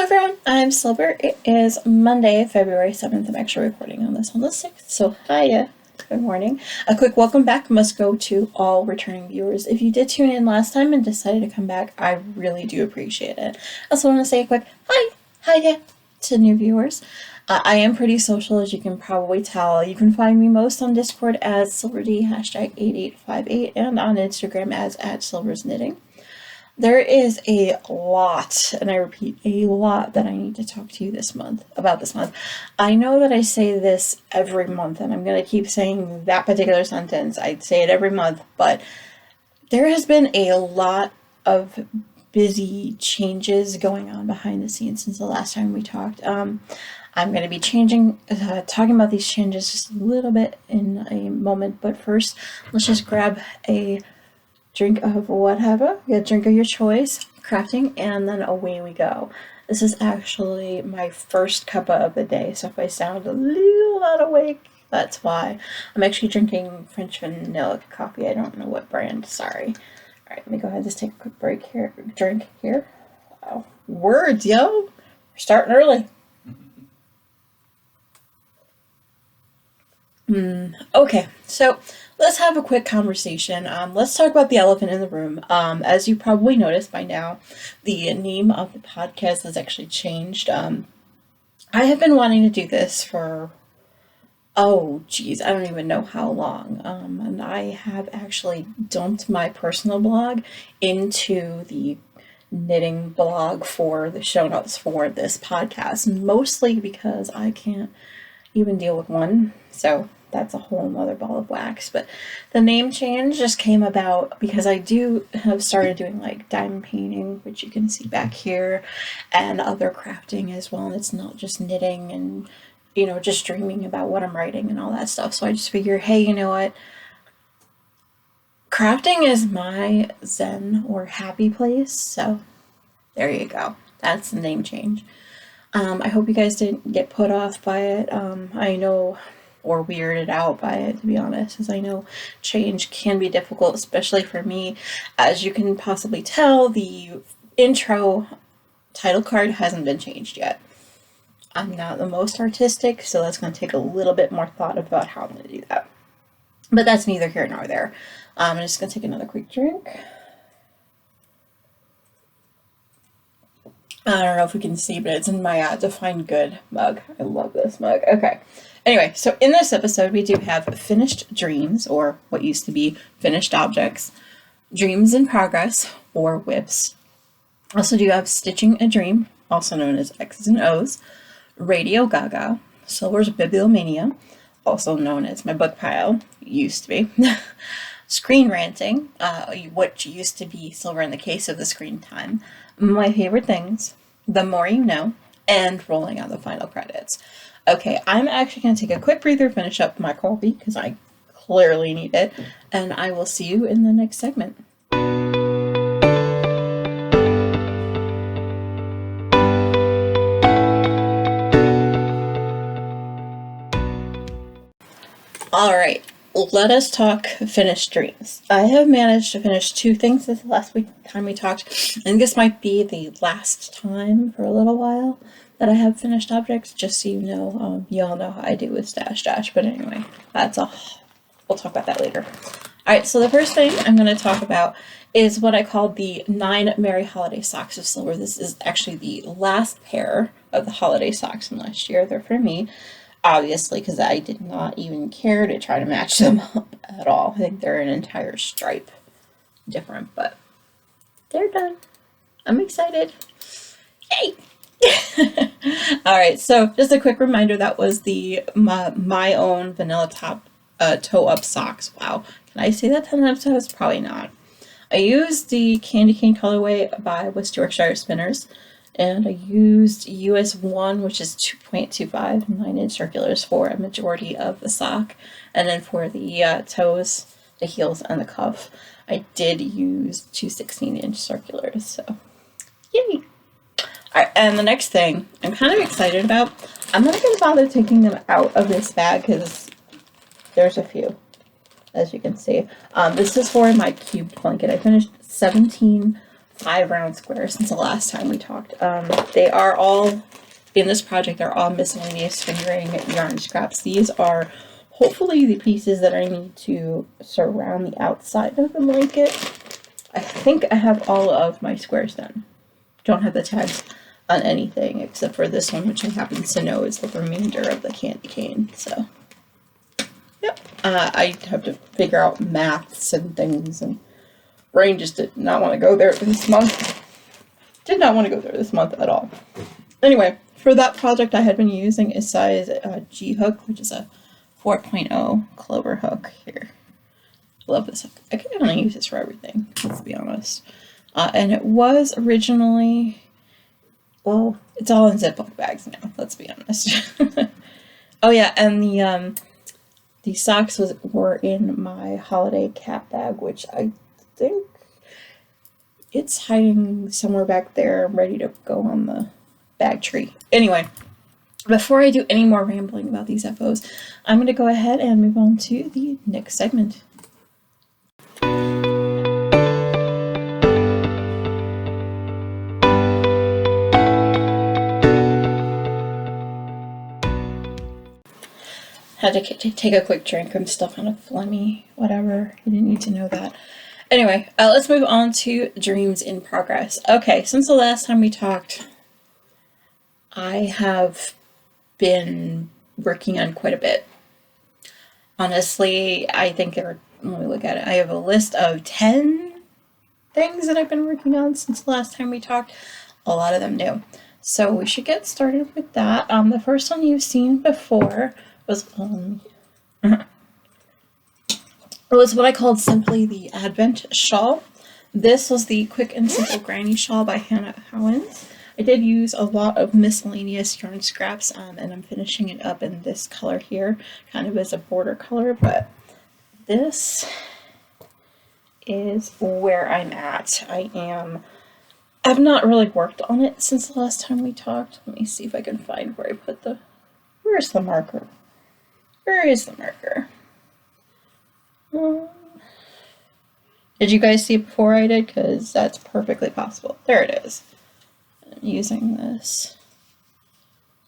everyone, I'm Silver. It is Monday, February 7th. I'm actually recording on this on the 6th, so hiya. Good morning. A quick welcome back must go to all returning viewers. If you did tune in last time and decided to come back, I really do appreciate it. I also want to say a quick hiya to new viewers. I am pretty social, as you can probably tell. You can find me most on Discord as SilverD, #8858, and on Instagram as @SilversKnitting. There is a lot, and I repeat, a lot that I need to talk to you about this month. I know that I say this every month, and I'm going to keep saying that particular sentence. I say it every month, but there has been a lot of busy changes going on behind the scenes since the last time we talked. I'm going to be talking about these changes just a little bit in a moment, but first, let's just grab a drink of whatever, a drink of your choice, crafting, and then away we go. This is actually my first cuppa of the day, so if I sound a little not awake, that's why. I'm actually drinking French vanilla coffee. I don't know what brand, sorry. Alright, let me go ahead and just take a quick break here, drink here. Wow. Words, yo! We're starting early. Okay, so let's have a quick conversation. Let's talk about the elephant in the room. As you probably noticed by now, the name of the podcast has actually changed. I have been wanting to do this for, I don't even know how long. And I have actually dumped my personal blog into the knitting blog for the show notes for this podcast, mostly because I can't even deal with one, so that's a whole nother ball of wax. But the name change just came about because I do have started doing like diamond painting, which you can see back here, and other crafting as well, and it's not just knitting and, you know, just dreaming about what I'm writing and all that stuff. So I just figured, hey, you know what, crafting is my zen or happy place, so there you go. That's the name change. I hope you guys didn't get put off by it. I know, or weirded out by it, to be honest, as I know change can be difficult, especially for me. As you can possibly tell, the intro title card hasn't been changed yet. I'm not the most artistic, so that's going to take a little bit more thought about how I'm going to do that. But that's neither here nor there. I'm just going to take another quick drink. I don't know if we can see, but it's in my Define Good mug. I love this mug. Okay. Anyway, so in this episode, we do have finished dreams, or what used to be finished objects, dreams in progress, or WIPs. Also do have stitching a dream, also known as X's and O's, radio GaGa, Silver's Bibliomania, also known as my book pile, used to be, screen ranting, what used to be Silver in the case of the screen time, my favorite things, the more you know, and rolling out the final credits. Okay, I'm actually going to take a quick breather, finish up my coffee, because I clearly need it, and I will see you in the next segment. Alright, let us talk finished dreams. I have managed to finish 2 things this last time we talked, and this might be the last time for a little while that I have finished objects, just so you know. You all know how I do with Stash Dash, but anyway, that's all. We'll talk about that later. Alright, so the first thing I'm going to talk about is what I call the 9 Merry Holiday Socks of Silver. This is actually the last pair of the holiday socks from last year. They're for me, obviously, because I did not even care to try to match them up at all. I think they're an entire stripe different, but they're done. I'm excited. Yay! Alright, so just a quick reminder, that was my own vanilla toe up socks. Wow, can I say that 10 times? Probably not. I used the Candy Cane colorway by West Yorkshire Spinners, and I used US 1, which is 2.25 9-inch circulars for a majority of the sock, and then for the toes, the heels, and the cuff, I did use 2 16-inch circulars, so yay! Alright, and the next thing I'm kind of excited about, I'm not going to bother taking them out of this bag because there's a few, as you can see. This is for my cube blanket. I finished 17 5 round squares since the last time we talked. They are all, in this project, they're all miscellaneous fingering yarn scraps. These are hopefully the pieces that I need to surround the outside of the blanket. I think I have all of my squares done. Don't have the tags on anything except for this one, which I happen to know is the remainder of the candy cane. So, yep. I have to figure out maths and things, and brain just did not want to go there this month. Did not want to go there this month at all. Anyway, for that project, I had been using a size G hook, which is a 4.0 clover hook here. Love this hook. I can only use this for everything, let's be honest. And it was originally, well, it's all in Ziploc bags now, let's be honest. Oh yeah, and the socks were in my holiday cat bag, which I think it's hiding somewhere back there, ready to go on the bag tree. Anyway, before I do any more rambling about these FOs, I'm going to go ahead and move on to the next segment. Had to take a quick drink. I'm still kind of phlegmy, whatever. You didn't need to know that. Anyway, let's move on to dreams in progress. Okay, since the last time we talked, I have been working on quite a bit. Honestly, I think when we look at it, I have a list of 10 things that I've been working on since the last time we talked. A lot of them new. So we should get started with that. The first one you've seen before was it was what I called simply the Advent Shawl. This was the Quick and Simple Granny Shawl by Howens. I did use a lot of miscellaneous yarn scraps, and I'm finishing it up in this color here, kind of as a border color, but this is where I'm at. I've not really worked on it since the last time we talked. Let me see if I can find where I put where's the marker? Where is the marker? Did you guys see it before I did? Because that's perfectly possible. There it is. I'm using this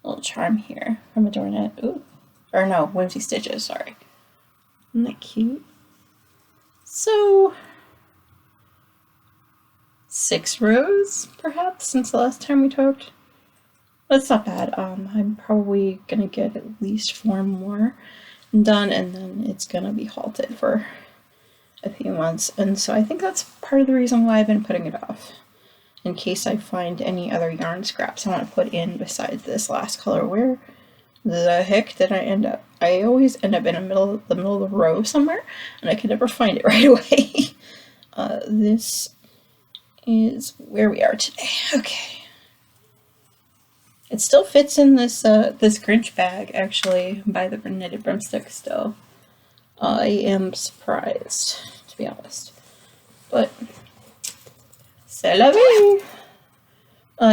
little charm here from Adornette. Ooh. Or no, Whimsy Stitches, sorry. Isn't that cute? So, 6 rows, perhaps, since the last time we talked. That's not bad. I'm probably gonna get at least 4 more done, and then it's gonna be halted for a few months. And so I think that's part of the reason why I've been putting it off, in case I find any other yarn scraps I want to put in besides this last color. Where the heck did I end up? I always end up in the middle of the row somewhere, and I can never find it right away. This is where we are today. Okay. It still fits in this this Grinch bag, actually, by the Knitted Broomstick still. I am surprised, to be honest. But, c'est la vie!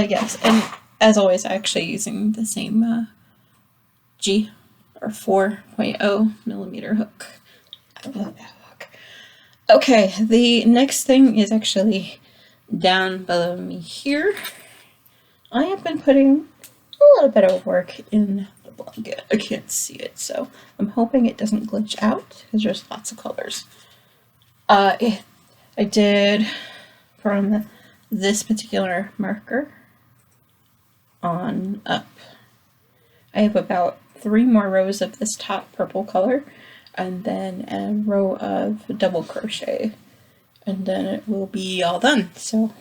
Yes, and as always, actually using the same G, or 4.0 millimeter hook. I love that hook. Okay, the next thing is actually down below me here. I have been putting a little bit of work in the blanket. I can't see it, so I'm hoping it doesn't glitch out because there's lots of colors. I did from this particular marker on up. I have about 3 more rows of this top purple color, and then a row of double crochet, and then it will be all done. So,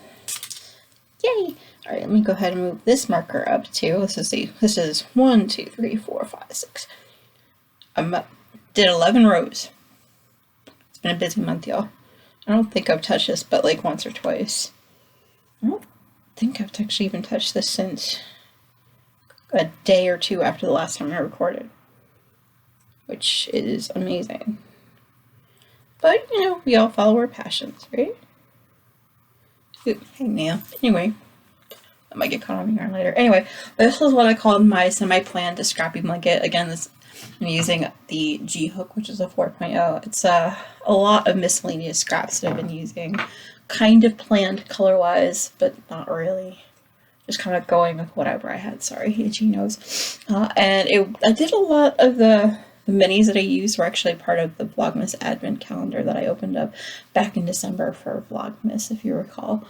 yay! All right, let me go ahead and move this marker up too. Let's see. This is 1, 2, 3, 4, 5, 6. I'm up. Did 11 rows. It's been a busy month, y'all. I don't think I've touched this but like once or twice. I don't think I've actually even touched this since a day or 2 after the last time I recorded, which is amazing. But, you know, we all follow our passions, right? Ooh, hey now. Anyway. I might get caught on the yarn later. Anyway, this is what I called my semi-planned scrappy blanket. Again, I'm using the G hook, which is a 4.0. It's a lot of miscellaneous scraps that I've been using. kind of planned color-wise, but not really. Just kind of going with whatever I had. Sorry, itchy nose. And I did a lot of the minis that I used were actually part of the Vlogmas Advent calendar that I opened up back in December for Vlogmas, if you recall.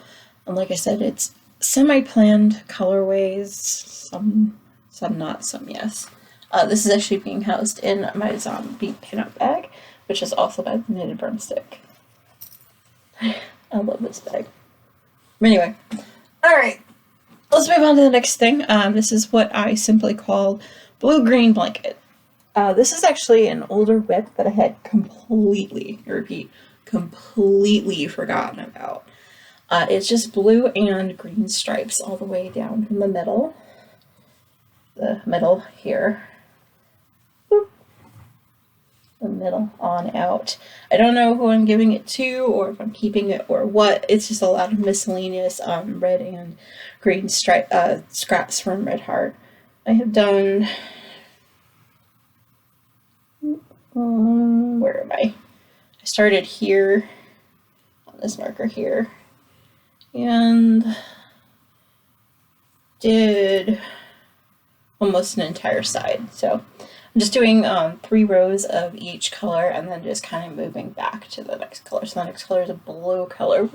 And like I said, it's semi-planned colorways, some not, some yes. This is actually being housed in my zombie pinup bag, which is also by the Knitted Broomstick. I love this bag. Anyway, alright, let's move on to the next thing. This is what I simply call blue-green blanket. This is actually an older whip that I had completely forgotten about. It's just blue and green stripes all the way down from the middle here. Boop. The middle on out. I don't know who I'm giving it to or if I'm keeping it or what. It's just a lot of miscellaneous red and green scraps from Red Heart. I have done... where am I? I started here on this marker here and did almost an entire side. So I'm just doing 3 rows of each color and then just kind of moving back to the next color. So the next color is a blue color.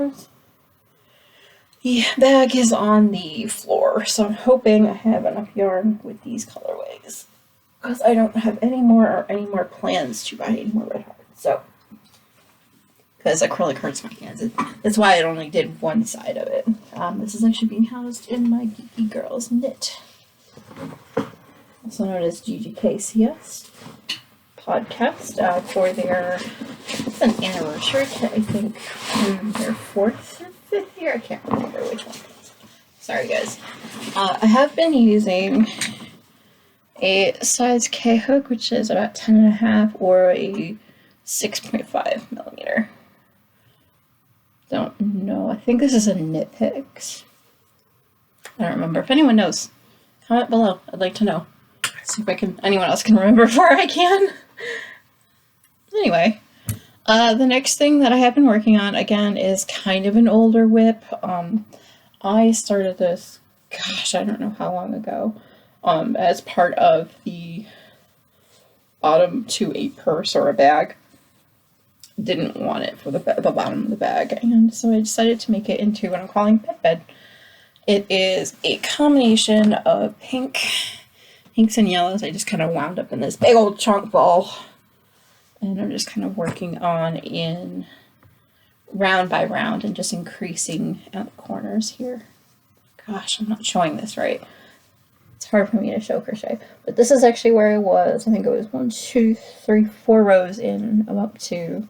The bag is on the floor, so I'm hoping I have enough yarn with these colorways, because I don't have any more plans to buy any more Red Heart. So, because acrylic hurts my hands. That's why I only did one side of it. This is actually being housed in my Geeky Girls knit, also known as GGKCS podcast, for their an anniversary. I think their 4th or 5th year. I can't remember which one. Sorry, guys. I have been using a size K hook, which is about 10.5, or a 6.5 millimeter. Don't know. I think this is a Knit Picks. I don't remember. If anyone knows, comment below. I'd like to know. See if anyone else can remember before I can. Anyway, the next thing that I have been working on, again, is kind of an older whip. I started this, gosh, I don't know how long ago, as part of the bottom to a purse or a bag. Didn't want it for the bottom of the bag, and so I decided to make it into what I'm calling Pet Bed. It is a combination of pinks and yellows. I just kind of wound up in this big old chunk ball, and I'm just kind of working on in round by round and just increasing out the corners here. Gosh, I'm not showing this right. It's hard for me to show crochet, but this is actually where I was. I think it was 1, 2, 3, 4 rows in. I'm up to,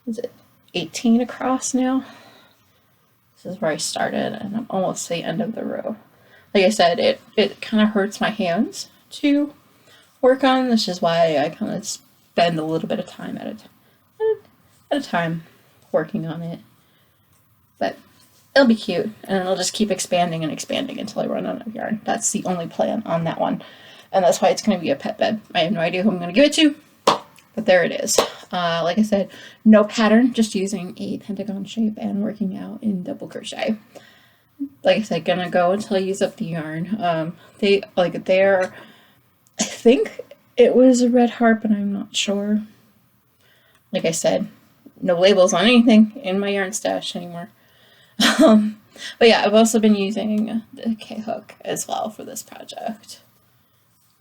is it 18 across now? This is where I started, and I'm almost to the end of the row. Like I said, it kind of hurts my hands to work on, which is why I kind of spend a little bit of time at a time working on it. But it'll be cute, and it'll just keep expanding and expanding until I run out of yarn. That's the only plan on that one, and that's why it's going to be a pet bed. I have no idea who I'm going to give it to, but there it is. Like I said, no pattern, just using a pentagon shape and working out in double crochet. Like I said, gonna go until I use up the yarn. I think it was a Red Heart, but I'm not sure. Like I said, no labels on anything in my yarn stash anymore. But yeah, I've also been using the K hook as well for this project.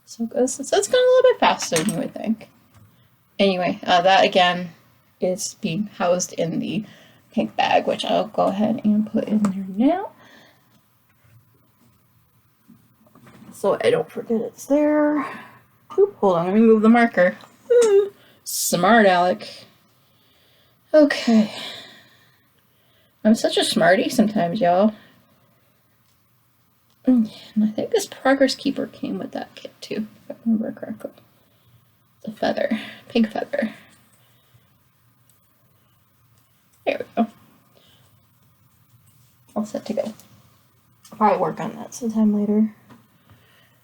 So it's going a little bit faster than you would think. Anyway, that again is being housed in the pink bag, which I'll go ahead and put in there now, so I don't forget it's there. Oop, hold on, let me move the marker. Smart Alec. Okay. I'm such a smarty sometimes, y'all. And I think this Progress Keeper came with that kit too, if I remember correctly. The feather, pink feather. There we go. All set to go. I'll probably work on that sometime later.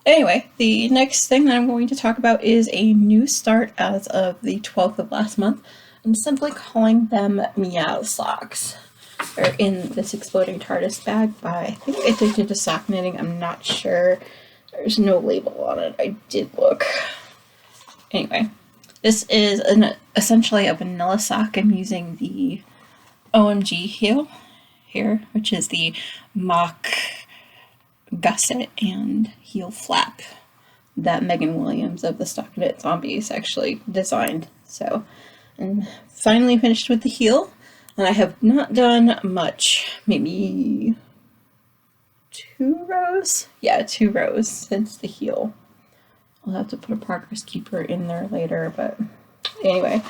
Anyway, the next thing that I'm going to talk about is a new start as of the 12th of last month. I'm simply calling them Meow Socks. They're in this Exploding TARDIS bag by, I think, Addicted to Sock Knitting. I'm not sure. There's no label on it. I did look. Anyway, this is essentially a vanilla sock. I'm using the OMG heel here, which is the mock gusset and heel flap that Megan Williams of the Stockinette Zombies actually designed. So, I'm finally finished with the heel, and I have not done much, maybe 2 rows? Yeah, 2 rows since the heel. I'll have to put a progress keeper in there later, but anyway.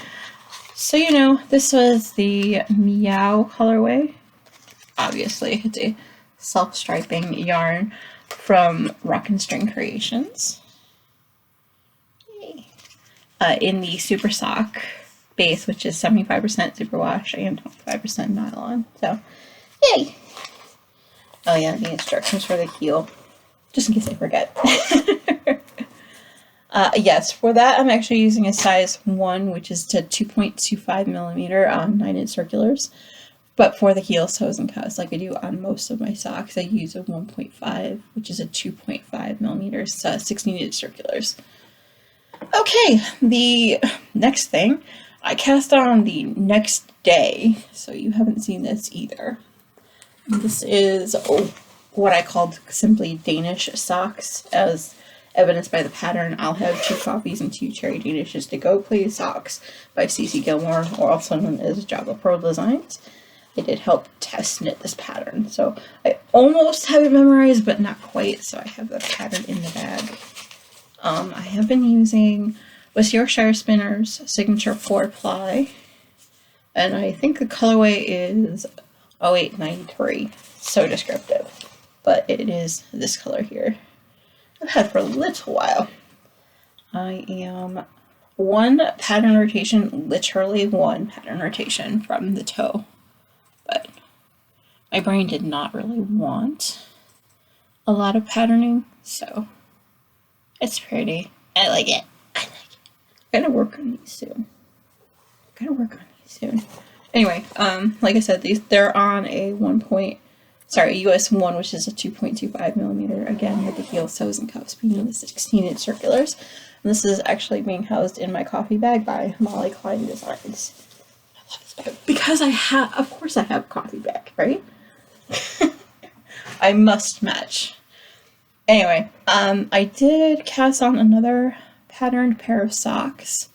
So you know, this was the Meow colorway. Obviously, it's a self-striping yarn from Rock and String Creations. In the Super Sock base, which is 75% superwash and 25% nylon. So, yay! Oh yeah, the instructions for the heel, just in case I forget. Yes, for that I'm actually using a size 1, which is to 2.25 millimeter on 9-inch circulars. But for the heel sews and cuts, like I do on most of my socks, I use a 1.5, which is a 2.5 millimeters, 16-inch circulars. Okay, the next thing, I cast on the next day, so you haven't seen this either. This is what I called simply Danish socks, as evidenced by the pattern. I'll have 2 copies and 2 cherry Danishes to go play socks by Cece Gilmore, or also known as Java Pearl Designs. I did help test knit this pattern, so I almost have it memorized, but not quite, so I have the pattern in the bag. I have been using West Yorkshire Spinners Signature 4-ply, and I think the colorway is 0893. So descriptive, but it is this color here. I've had for a little while. I am 1 pattern rotation, literally 1 pattern rotation from the toe, but my brain did not really want a lot of patterning, so it's pretty. I like it. I like it. I'm gonna work on these soon. Anyway, like I said, they're on a US 1, which is a 2.25 millimeter, again with the heel sews and cuffs being the 16-inch circulars. And this is actually being housed in my coffee bag by Molly Klein Designs. I love this bag because of course I have a coffee bag, right? I must match. Anyway, I did cast on another patterned pair of socks,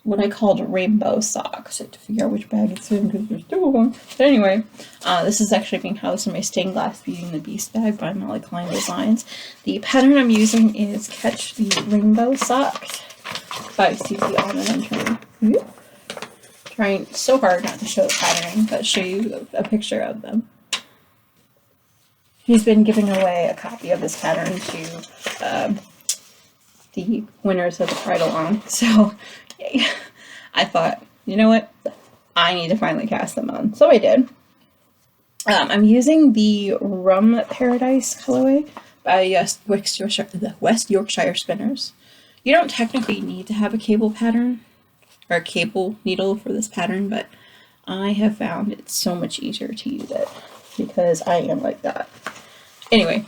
what I called rainbow socks. I had to figure out which bag it's in because there's 2 of them. But anyway, this is actually being housed in my Stained Glass Beauty and the Beast bag by Molly Klein Designs. The pattern I'm using is Catch the Rainbow Socks by Cece Almond. Trying so hard not to show the patterning, but show you a picture of them. He's been giving away a copy of this pattern to the winners of the Pride Along, so yay. I thought, you know what, I need to finally cast them on, so I did. I'm using the Rum Paradise colorway by West Yorkshire Spinners. You don't technically need to have a cable pattern, or a cable needle for this pattern, but I have found it's so much easier to use it, because I am like that. Anyway,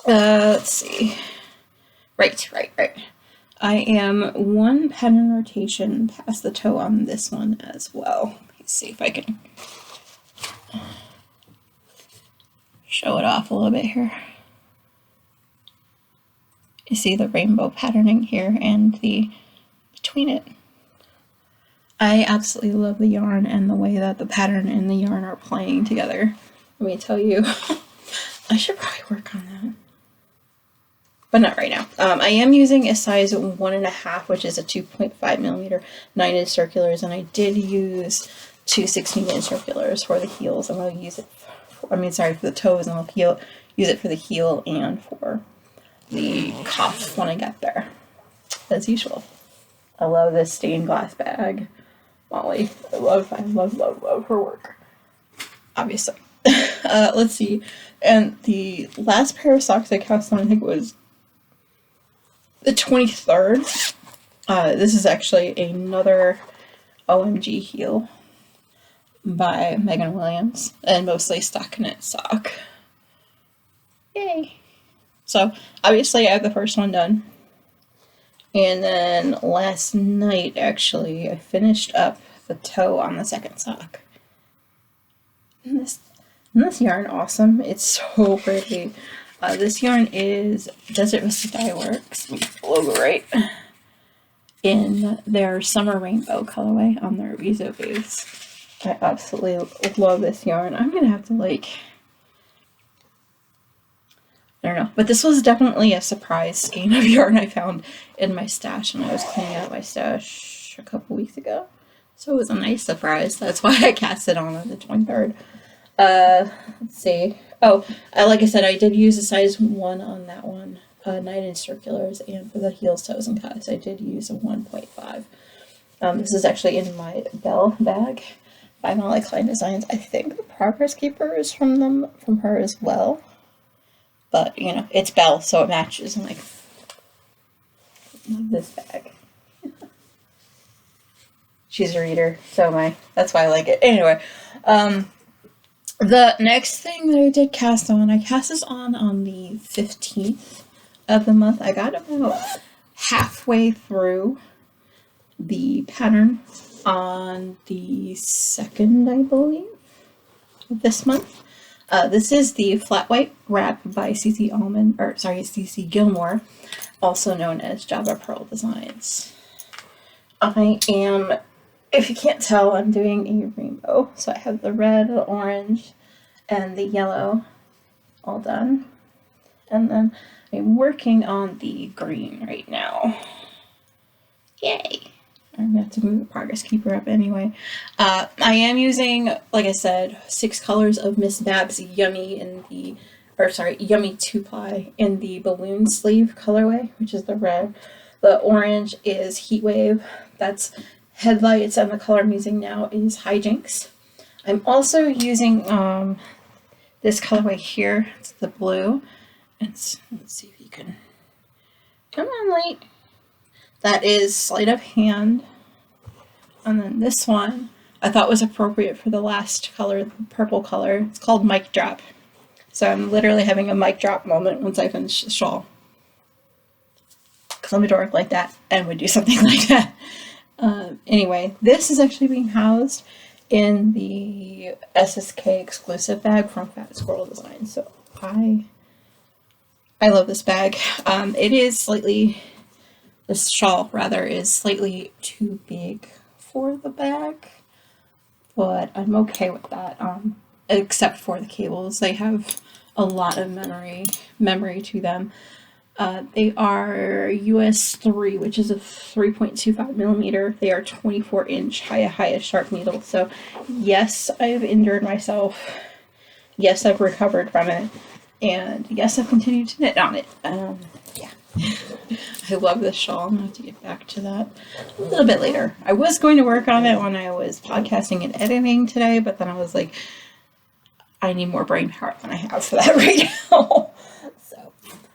let's see. Right. I am 1 pattern rotation past the toe on this one as well. Let's see if I can show it off a little bit here. You see the rainbow patterning here and the between it. I absolutely love the yarn and the way that the pattern and the yarn are playing together. Let me tell you, I should probably work on that. But not right now. I am using a size 1.5, which is a 2.5 millimeter 9-inch circulars, and I did use 2 16-inch circulars for the heels. I'm going to use it for the toes, and I'll use it for the heel and for the cuff when I get there, as usual. I love this stained glass bag. Molly, I love her work. Obviously. Let's see. And the last pair of socks I cast on, I think, was the 23rd. This is actually another OMG Heel by Megan Williams, and mostly stockinette sock. Yay! So obviously I have the first one done. And then last night, actually, I finished up the toe on the second sock. Isn't this yarn awesome? It's so pretty. This yarn is Desert Vista Dye Works, logo right, in their Summer Rainbow colorway on their Rizo base. I absolutely love this yarn. I'm gonna have to, like, I don't know, but this was definitely a surprise skein of yarn I found in my stash when I was cleaning out my stash a couple weeks ago. So it was a nice surprise. That's why I cast it on the 23rd. Let's see. Oh, like I said, I did use a size 1 on that one. 9-inch circulars, and for the heels, toes, and cuts, I did use a 1.5. This is actually in my Belle bag by Molly Klein Designs. I think the Progress Keeper is from her as well. But, you know, it's Belle, so it matches. I'm like, love this bag. She's a reader, so am I. That's why I like it. Anyway, the next thing that I did cast on, I cast this on the 15th of the month. I got about halfway through the pattern on the 2nd, I believe, of this month. This is the Flat White Wrap by CC Gilmore, also known as Java Pearl Designs. I am, if you can't tell, I'm doing a rainbow. So I have the red, the orange, and the yellow all done. And then I'm working on the green right now. Yay! I'm going to have to move the Progress Keeper up anyway. I am using, like I said, 6 colors of Miss Babs Yummy 2-ply in the balloon sleeve colorway, which is the red. The orange is Heat Wave. That's Headlights, and the color I'm using now is Hijinks. I'm also using this colorway here. It's the blue. Let's see if you can... Come on, light. That is Sleight of Hand. And then this one I thought was appropriate for the last color, the purple color. It's called Mic Drop. So I'm literally having a mic drop moment once I finish the shawl. Because I'm a dork like that and would do something like that. Anyway, this is actually being housed in the SSK exclusive bag from Fat Squirrel Designs. So I love this bag. This shawl, rather, is slightly too big for the bag, but I'm okay with that, except for the cables. They have a lot of memory to them. They are US 3, which is a 3.25 millimeter. They are 24-inch highest sharp needle. So yes, I've injured myself. Yes, I've recovered from it. And yes, I've continued to knit on it. Yeah. I love this shawl. I'm going to have to get back to that a little bit later. I was going to work on it when I was podcasting and editing today, but then I was like, I need more brain power than I have for that right now. So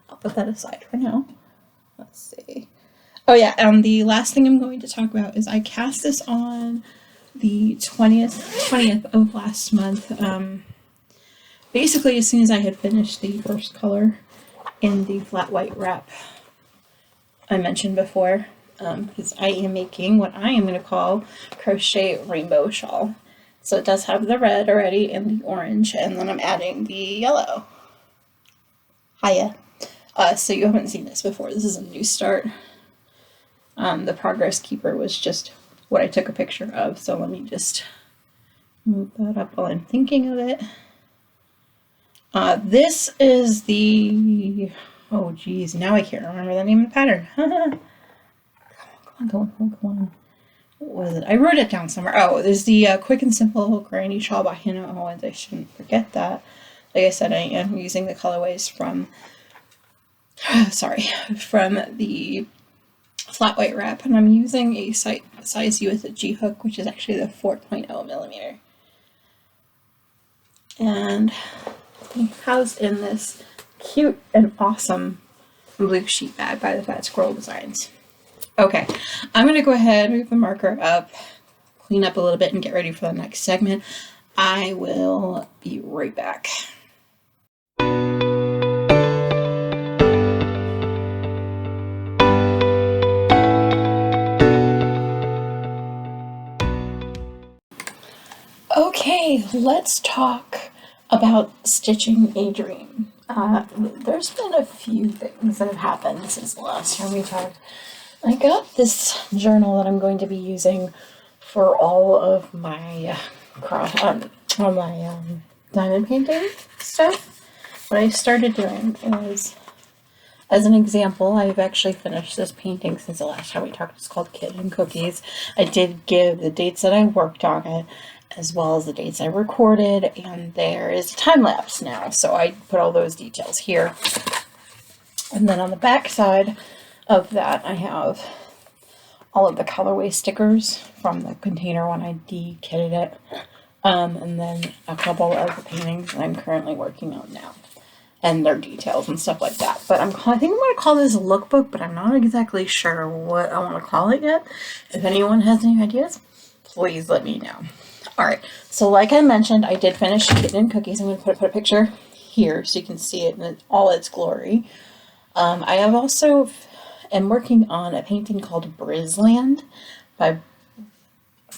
I'll put that aside for now. Let's see. Oh yeah, the last thing I'm going to talk about is I cast this on the 20th of last month. Basically, as soon as I had finished the first color in the Flat White Wrap I mentioned before, because I am making what I am going to call Crochet Rainbow Shawl. So it does have the red already and the orange, and then I'm adding the yellow. Hiya. So you haven't seen this before. This is a new start. The Progress Keeper was just what I took a picture of, so let me just move that up while I'm thinking of it. This is the... Oh, geez. Now I can't remember the name of the pattern. Come on. What was it? I wrote it down somewhere. Oh, there's the Quick and Simple Granny Shawl by Hannah Howens. I shouldn't forget that. Like I said, I am using the colorways from... from the Flat White Wrap, and I'm using a size U with a G-hook, which is actually the 4.0 millimeter. And housed in this cute and awesome blue sheet bag by the Fat Squirrel Designs. Okay, I'm going to go ahead and move the marker up, clean up a little bit and get ready for the next segment. I will be right back. Okay, let's talk about stitching a dream. There's been a few things that have happened since the last time we talked. I got this journal that I'm going to be using for all of my diamond painting stuff. What I started doing is, as an example, I've actually finished this painting since the last time we talked. It's called Kid and Cookies. I did give the dates that I worked on it, as well as the dates I recorded, and there is a time lapse now, so I put all those details here. And then on the back side of that, I have all of the colorway stickers from the container when I de-kitted it, and then a couple of the paintings that I'm currently working on now, and their details and stuff like that. But I think I'm going to call this a lookbook, but I'm not exactly sure what I want to call it yet. If anyone has any ideas, please let me know. Alright, so like I mentioned, I did finish Kitten and Cookies. I'm going to put a picture here so you can see it in all its glory. I have also am working on a painting called Brisland by,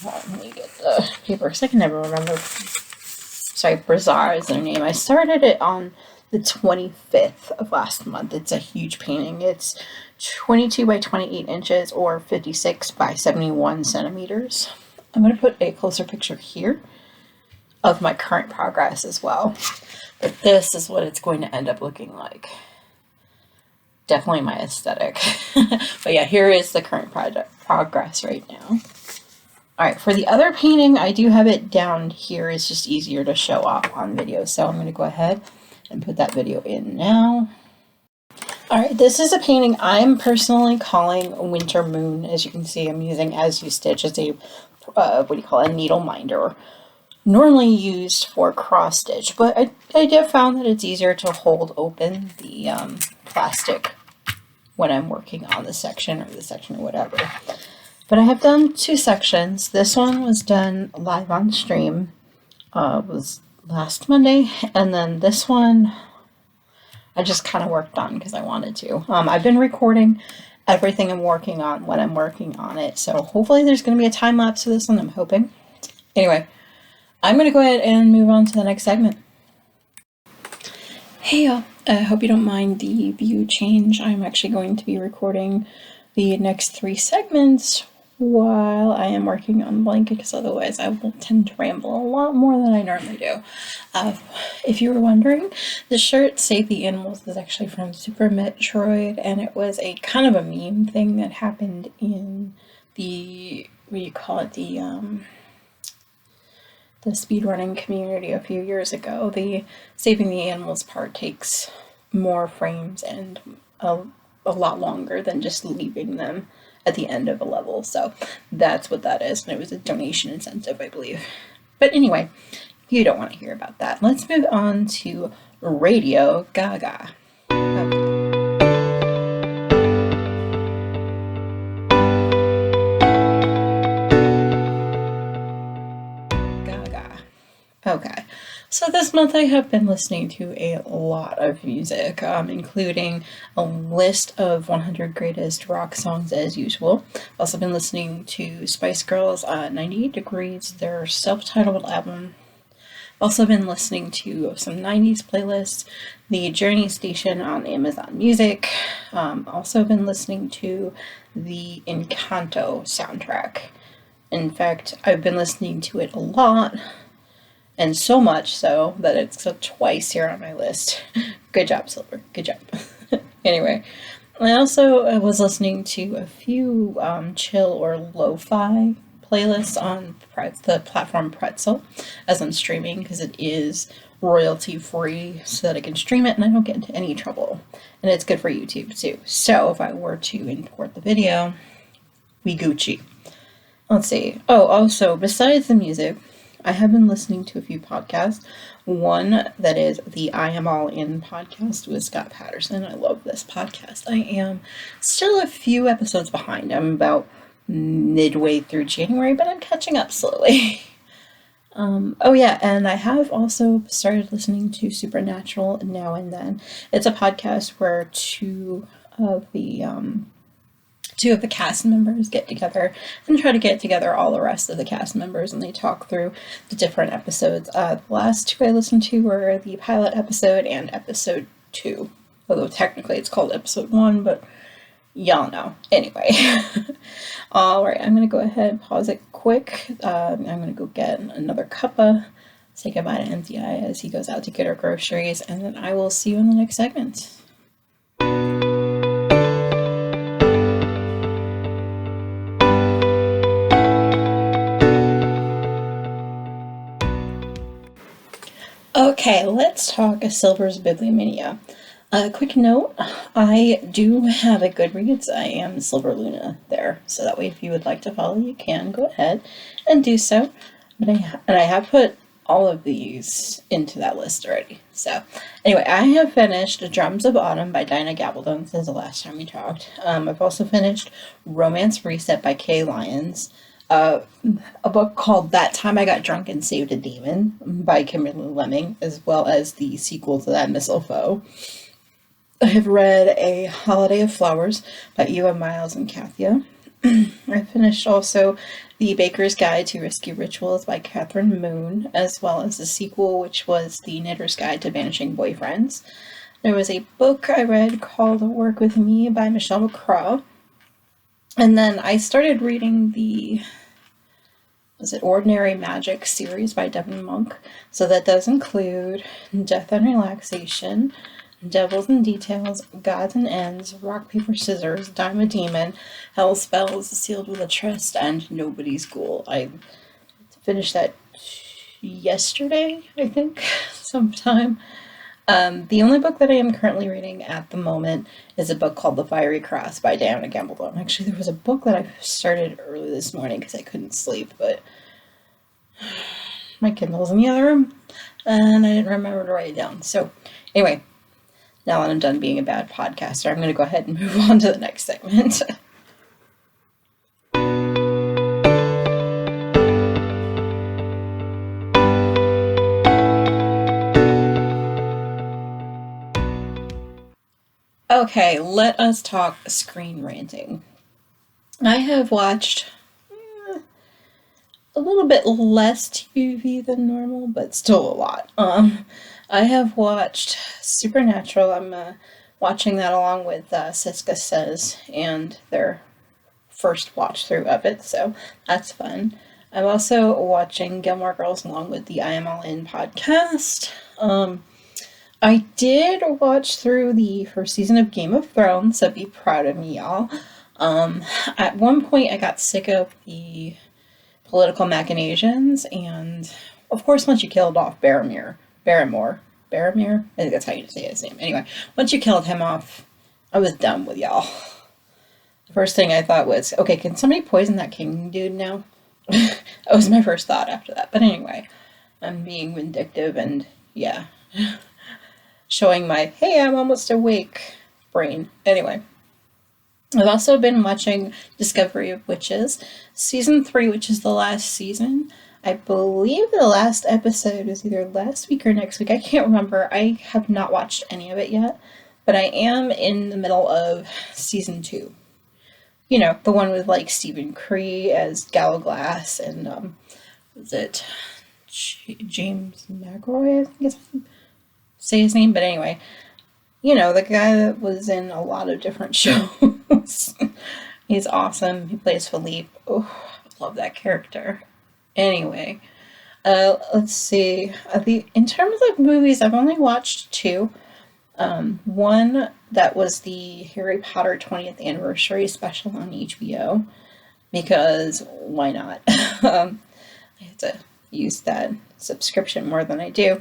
let me get the paper because I can never remember. Sorry, Brizar is their name. I started it on the 25th of last month. It's a huge painting. It's 22 by 28 inches or 56 by 71 centimeters. I'm going to put a closer picture here of my current progress as well. But this is what it's going to end up looking like. Definitely my aesthetic. But yeah, here is the current progress right now. Alright, for the other painting, I do have it down here. It's just easier to show off on video. So I'm going to go ahead and put that video in now. Alright, this is a painting I'm personally calling Winter Moon. As you can see, I'm using As You Stitch as a a needle minder, normally used for cross stitch, but I have found that it's easier to hold open the plastic when I'm working on the section or whatever. But I have done two sections. This one was done live on stream, was last Monday, and then this one I just kind of worked on because I wanted to. I've been recording everything I'm working on when I'm working on it, so hopefully there's going to be a time lapse to this one, I'm hoping. Anyway, I'm going to go ahead and move on to the next segment. Hey y'all, I hope you don't mind the view change. I'm actually going to be recording the next 3 segments while I am working on blanket, because otherwise I will tend to ramble a lot more than I normally do. If you were wondering, the shirt Save the Animals is actually from Super Metroid, and it was a kind of a meme thing that happened in the, the speedrunning community a few years ago. The Saving the Animals part takes more frames and a lot longer than just leaving them at the end of a level, so that's what that is, and it was a donation incentive, I believe. But anyway, you don't want to hear about that. Let's move on to Radio GaGa. GaGa. Okay, so this month I have been listening to a lot of music, including a list of 100 greatest rock songs as usual. I've also been listening to Spice Girls' 98 Degrees, their self-titled album. I've also been listening to some 90s playlists, the Journey Station on Amazon Music. Also been listening to the Encanto soundtrack. In fact, I've been listening to it a lot, and so much so that it's twice here on my list. Good job, Silver. Good job. Anyway, I also was listening to a few chill or lo-fi playlists on the platform Pretzel as I'm streaming, because it is royalty free so that I can stream it and I don't get into any trouble. And it's good for YouTube too. So if I were to import the video, we Gucci. Let's see. Oh, also, besides the music, I have been listening to a few podcasts. One that is the I Am All In podcast with Scott Patterson. I love this podcast. I am still a few episodes behind. I'm about midway through January, but I'm catching up slowly. Oh yeah, and I have also started listening to Supernatural now and then. It's a podcast where two of the cast members get together and try to get together all the rest of the cast members, and they talk through the different episodes. The last two I listened to were the pilot episode and episode 2, although technically it's called episode 1, but y'all know. Anyway. Alright, I'm going to go ahead and pause it quick. I'm going to go get another cuppa, say goodbye to MDI as he goes out to get our groceries, and then I will see you in the next segment. Okay, let's talk Silver's Bibliomania. Quick note, I do have a Goodreads. I am Silverluna there, so that way if you would like to follow, you can go ahead and do so. But I have put all of these into that list already. So anyway, I have finished Drums of Autumn by Dinah Gabaldon since the last time we talked. I've also finished Romance Reset by Kay Lyons. A book called That Time I Got Drunk and Saved a Demon by Kimberly Lemming, as well as the sequel to that, Miss Foe. I have read A Holiday of Flowers by Eva Miles and Kathia. I finished also The Baker's Guide to Risky Rituals by Catherine Moon, as well as the sequel, which was The Knitter's Guide to Vanishing Boyfriends. There was a book I read called Work With Me by Michelle McCraw. And then I started reading the Ordinary Magic series by Devin Monk. So that does include Death and Relaxation, Devils and Details, Gods and Ends, Rock, Paper, Scissors, Dime a Demon, Hell Spells, Sealed with a Trust, and Nobody's Ghoul. I finished that yesterday, I think, sometime. The only book that I am currently reading at the moment is a book called The Fiery Cross by Diana Gabaldon. Actually, there was a book that I started early this morning because I couldn't sleep, but my Kindle's in the other room, and I didn't remember to write it down. So, anyway, now that I'm done being a bad podcaster, I'm going to go ahead and move on to the next segment. Okay, let us talk screen ranting. I have watched a little bit less TV than normal, but still a lot. I have watched Supernatural. I'm watching that along with Siska Says and their first watch through of it, so that's fun. I'm also watching Gilmore Girls along with the I Am All In podcast. I did watch through the first season of Game of Thrones, so be proud of me, y'all. At one point, I got sick of the political machinations, and of course, once you killed off Barrymore, I think that's how you say his name. Anyway, once you killed him off, I was done with y'all. The first thing I thought was, okay, can somebody poison that king dude now? That was my first thought after that. But anyway, I'm being vindictive and, yeah, showing my, hey, I'm almost awake brain. Anyway, I've also been watching Discovery of Witches, Season 3, which is the last season. I believe the last episode is either last week or next week. I can't remember. I have not watched any of it yet, but I am in the middle of Season 2. You know, the one with, like, Stephen Cree as Gallowglass and, was it James McElroy, I think is say his name, but anyway, you know, the guy that was in a lot of different shows. He's awesome. He plays Philippe. Oh, I love that character. Anyway, let's see. In terms of movies, I've only watched 2. One that was the Harry Potter 20th anniversary special on HBO, because why not? I have to use that subscription more than I do.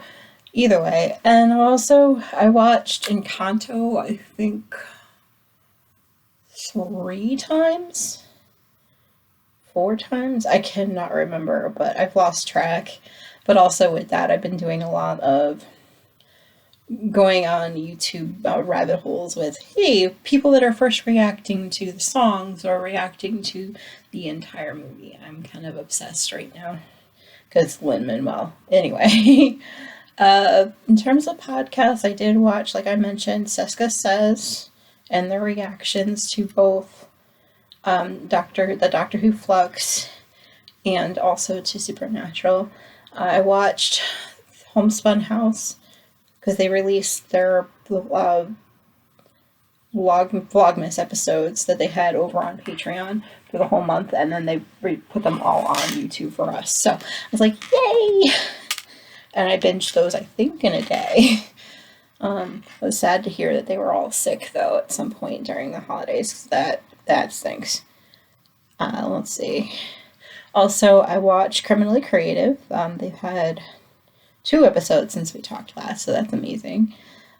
Either way. And also, I watched Encanto, I think, 3 times? 4 times? I cannot remember, but I've lost track. But also with that, I've been doing a lot of going on YouTube rabbit holes with, hey, people that are first reacting to the songs or reacting to the entire movie. I'm kind of obsessed right now because Lin-Manuel. Anyway, in terms of podcasts, I did watch, like I mentioned, Seska Says and their reactions to both the Doctor Who Flux and also to Supernatural. I watched Homespun House because they released their Vlogmas episodes that they had over on Patreon for the whole month, and then they put them all on YouTube for us. So I was like, yay! And I binged those, I think, in a day. I was sad to hear that they were all sick, though, at some point during the holidays. That stinks. Let's see. Also, I watched Criminally Creative. They've had 2 episodes since we talked last, so that's amazing.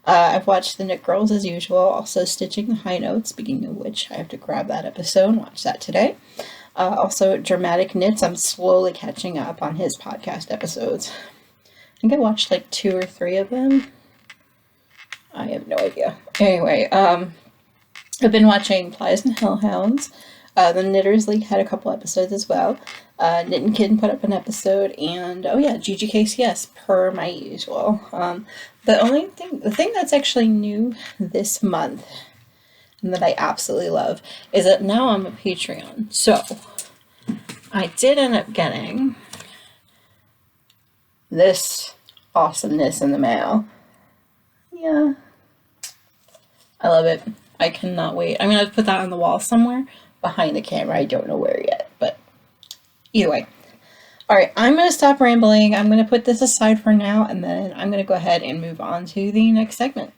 I've watched The Knit Girls as usual, also Stitching the High Notes, speaking of which, I have to grab that episode and watch that today. Also, Dramatic Knits, I'm slowly catching up on his podcast episodes. I think I watched like 2 or 3 of them. I have no idea. Anyway, I've been watching Plies and Hellhounds. The Knitters League had a couple episodes as well. Knitting Kitten put up an episode, and oh yeah, GGKCS per my usual. The thing that's actually new this month and that I absolutely love is that now I'm a Patreon. So I did end up getting this awesomeness in the mail. Yeah, I love it. I cannot wait. I'm gonna put that on the wall somewhere behind the camera. I don't know where yet, but either way. Alright, I'm going to stop rambling. I'm going to put this aside for now, and then I'm going to go ahead and move on to the next segment.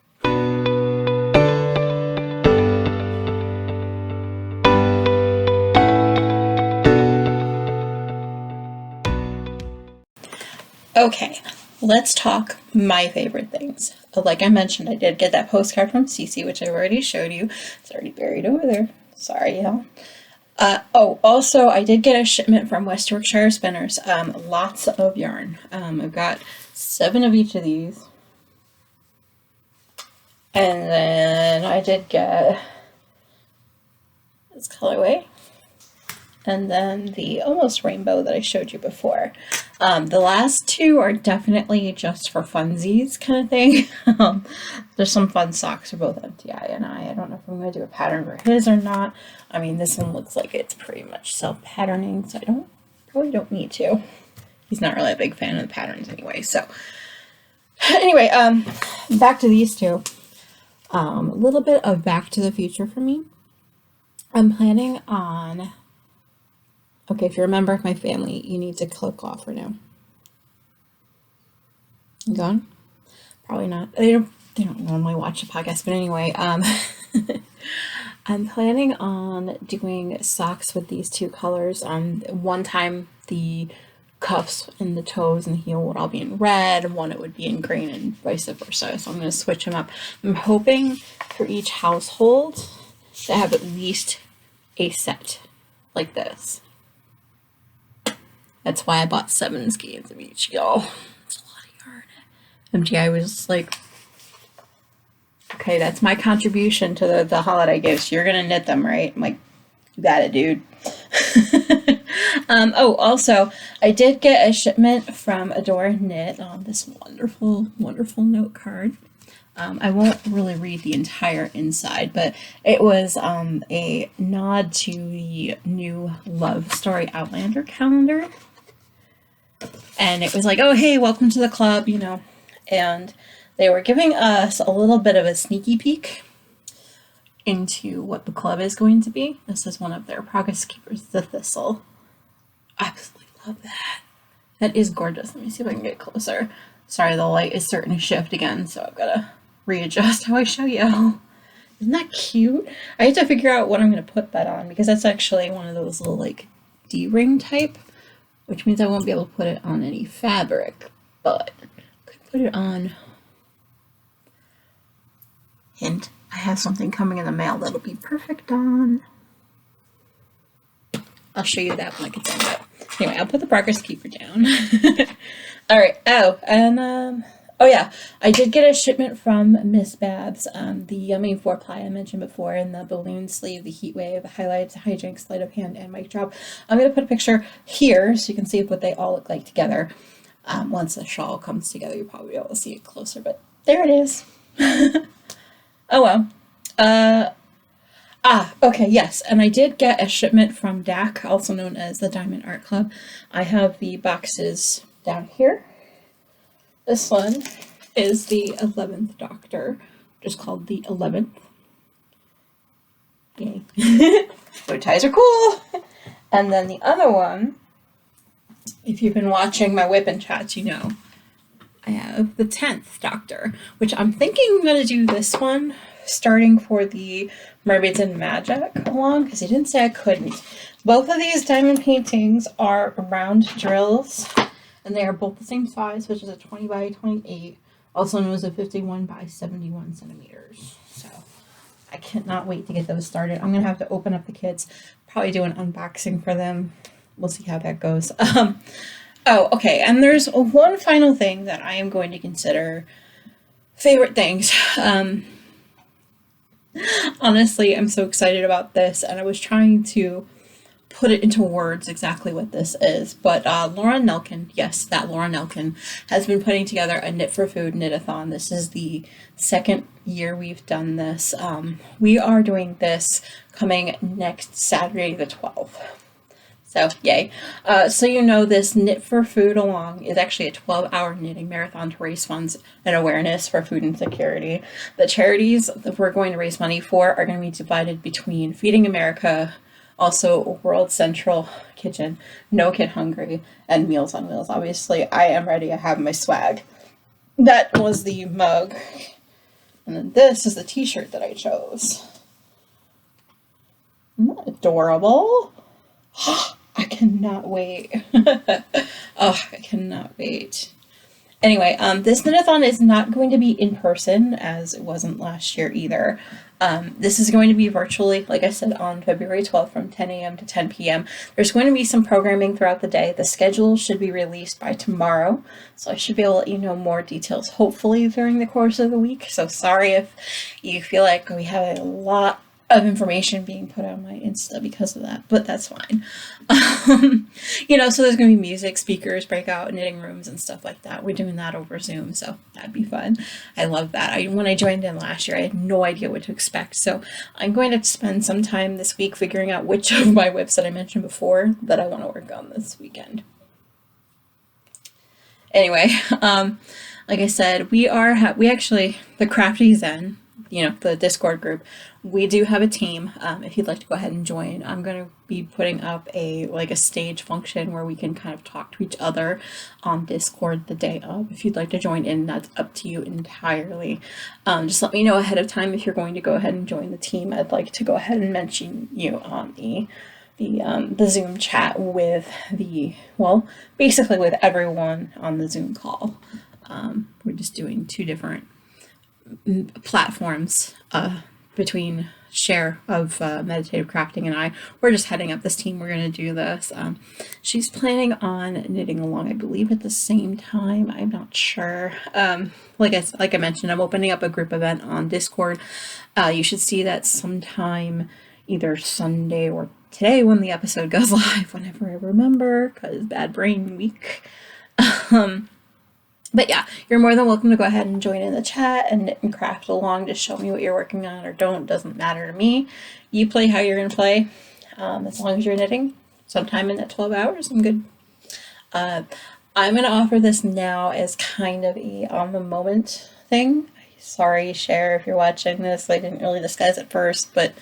Okay, let's talk my favorite things. Like I mentioned, I did get that postcard from Scifi, which I've already showed you. It's already buried over there. Sorry, y'all. Also, I did get a shipment from West Yorkshire Spinners. Lots of yarn. I've got 7 of each of these. And then I did get this colorway. And then the almost rainbow that I showed you before. The last 2 are definitely just for funsies kind of thing. There's some fun socks for both MTI and I. I don't know if I'm going to do a pattern for his or not. I mean, this one looks like it's pretty much self-patterning, so I probably don't need to. He's not really a big fan of the patterns anyway, so. Anyway, back to these 2. A little bit of Back to the Future for me. I'm planning on... Okay, if you're a member of my family, you need to click off for now. You gone? Probably not. They don't normally watch the podcast, but anyway, I'm planning on doing socks with these 2 colors. One time the cuffs and the toes and the heel would all be in red, and one it would be in green, and vice versa. So I'm going to switch them up. I'm hoping for each household to have at least a set like this. That's why I bought 7 skeins of each, y'all. It's a lot of yarn. MTI was like, okay, that's my contribution to the holiday gifts. You're going to knit them, right? I'm like, you got it, dude. Also, I did get a shipment from Adore Knit on this wonderful, wonderful note card. I won't really read the entire inside, but it was a nod to the new Love Story Outlander calendar. And it was like, oh, hey, welcome to the club, you know. And they were giving us a little bit of a sneaky peek into what the club is going to be. This is one of their progress keepers, the Thistle. Absolutely love that. That is gorgeous. Let me see if I can get closer. Sorry, the light is starting to shift again, so I've got to readjust how I show you. Isn't that cute? I have to figure out what I'm going to put that on, because that's actually one of those little, like, D-ring type, which means I won't be able to put it on any fabric, but I could put it on. Hint, I have something coming in the mail that'll be perfect on. I'll show you that when I get done. But anyway, I'll put the progress keeper down. All right. Oh, and Oh yeah, I did get a shipment from Miss Babs. The yummy 4-ply I mentioned before, and the balloon sleeve, the heat wave, the highlights, hijinks, sleight of hand, and mic drop. I'm gonna put a picture here so you can see what they all look like together. Once the shawl comes together, you'll probably be able to see it closer. But there it is. Oh well. Okay, yes, and I did get a shipment from DAC, also known as the Diamond Art Club. I have the boxes down here. This one is the 11th Doctor, just called the 11th. Yay. Bow ties are cool! And then the other one, if you've been watching my Whip chats, you know, I have the 10th Doctor, which I'm thinking I'm going to do this one, starting for the Mermaids and Magic along, because he didn't say I couldn't. Both of these diamond paintings are round drills, and they are both the same size, which is a 20 by 28, also known as a 51 by 71 centimeters. So I cannot wait to get those started. I'm going to have to open up the kits, probably do an unboxing for them. We'll see how that goes. Oh, okay, and there's one final thing that I am going to consider favorite things. Honestly, I'm so excited about this, and I was trying to put it into words exactly what this is, but Laura Nelkin, yes, that Laura Nelkin, has been putting together a Knit for Food knit-a-thon. This is the second year we've done this. We are doing this coming next Saturday the 12th. So, yay. So you know, this Knit for Food along is actually a 12-hour knitting marathon to raise funds and awareness for food insecurity. The charities that we're going to raise money for are going to be divided between Feeding America, also World Central Kitchen, No Kid Hungry, and Meals on Wheels. Obviously, I am ready. I have my swag. That was the mug. And then this is the t-shirt that I chose. Isn't that adorable? I cannot wait. Oh, I cannot wait. Anyway, this knit-a-thon is not going to be in person, as it wasn't last year either. This is going to be virtually, like I said, on February 12th from 10 a.m. to 10 p.m. There's going to be some programming throughout the day. The schedule should be released by tomorrow, so I should be able to let you know more details, hopefully, during the course of the week. So sorry if you feel like we have a lot of information being put on my Insta because of that, but that's fine. You know, so there's going to be music, speakers, breakout, knitting rooms, and stuff like that. We're doing that over Zoom, so that'd be fun. I love that. When I joined in last year, I had no idea what to expect, so I'm going to spend some time this week figuring out which of my whips that I mentioned before that I want to work on this weekend. Anyway, like I said, we actually, the Crafty Zen, you know, the Discord group, we do have a team. If you'd like to go ahead and join, I'm going to be putting up a stage function where we can kind of talk to each other on Discord the day of. If you'd like to join in, that's up to you entirely. Just let me know ahead of time if you're going to go ahead and join the team. I'd like to go ahead and mention you on the Zoom chat with basically with everyone on the Zoom call. We're just doing two different platforms between Share of Meditative Crafting and I. We're just heading up this team. We're going to do this. She's planning on knitting along, I believe, at the same time. I'm not sure. Like I mentioned, I'm opening up a group event on Discord. You should see that sometime either Sunday or today when the episode goes live, whenever I remember, because bad brain week. But yeah, you're more than welcome to go ahead and join in the chat and knit and craft along. Just show me what you're working on or don't. Doesn't matter to me. You play how you're going to play. As long as you're knitting sometime in that 12 hours, I'm good. I'm going to offer this now as kind of a on-the-moment thing. Sorry, Cher, if you're watching this. I didn't really discuss it first, but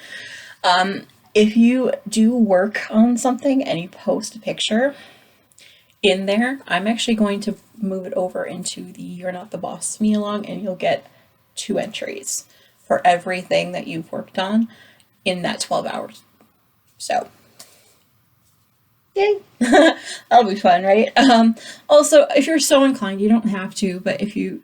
if you do work on something and you post a picture in there, I'm actually going to move it over into the You're Not the Boss Me along, and you'll get 2 entries for everything that you've worked on in that 12 hours. So Yay! That'll be fun, right? Also, if you're so inclined, you don't have to, but if you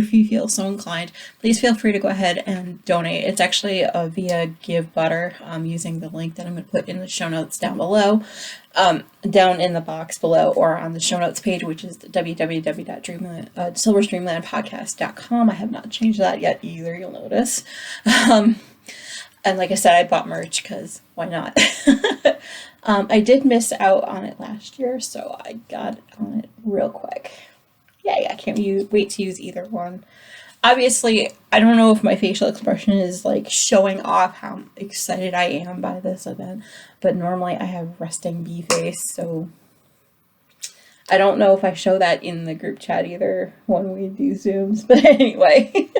feel so inclined, please feel free to go ahead and donate. It's actually via Give Butter, using the link that I'm going to put in the show notes down below, down in the box below, or on the show notes page, which is www.silverstreamlandpodcast.com. I have not changed that yet either, you'll notice. And like I said, I bought merch because why not? I did miss out on it last year, so I got on it real quick. Yay, I can't wait to use either one. Obviously, I don't know if my facial expression is like showing off how excited I am by this event, but normally I have resting bee face, so I don't know if I show that in the group chat either when we do Zooms, but anyway.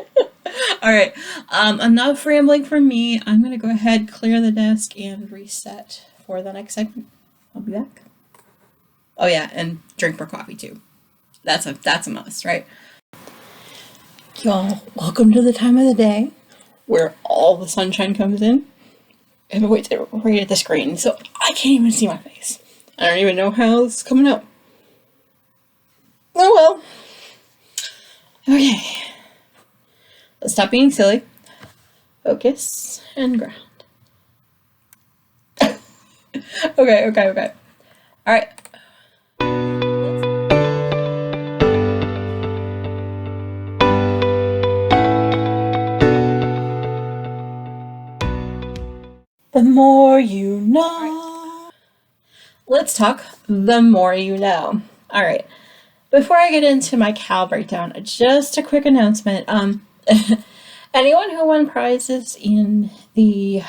All right, enough rambling from me. I'm going to go ahead, clear the desk, and reset for the next segment. I'll be back. Oh yeah, and drink more coffee too. That's a must, right? Y'all, welcome to the time of the day where all the sunshine comes in. Everybody's right at the screen, so I can't even see my face. I don't even know how it's coming up. Oh well. Okay. Let's stop being silly. Focus and ground. Okay. All right. The more you know. Let's talk the more you know. All right. Before I get into my Cal breakdown, just a quick announcement. Anyone who won prizes in the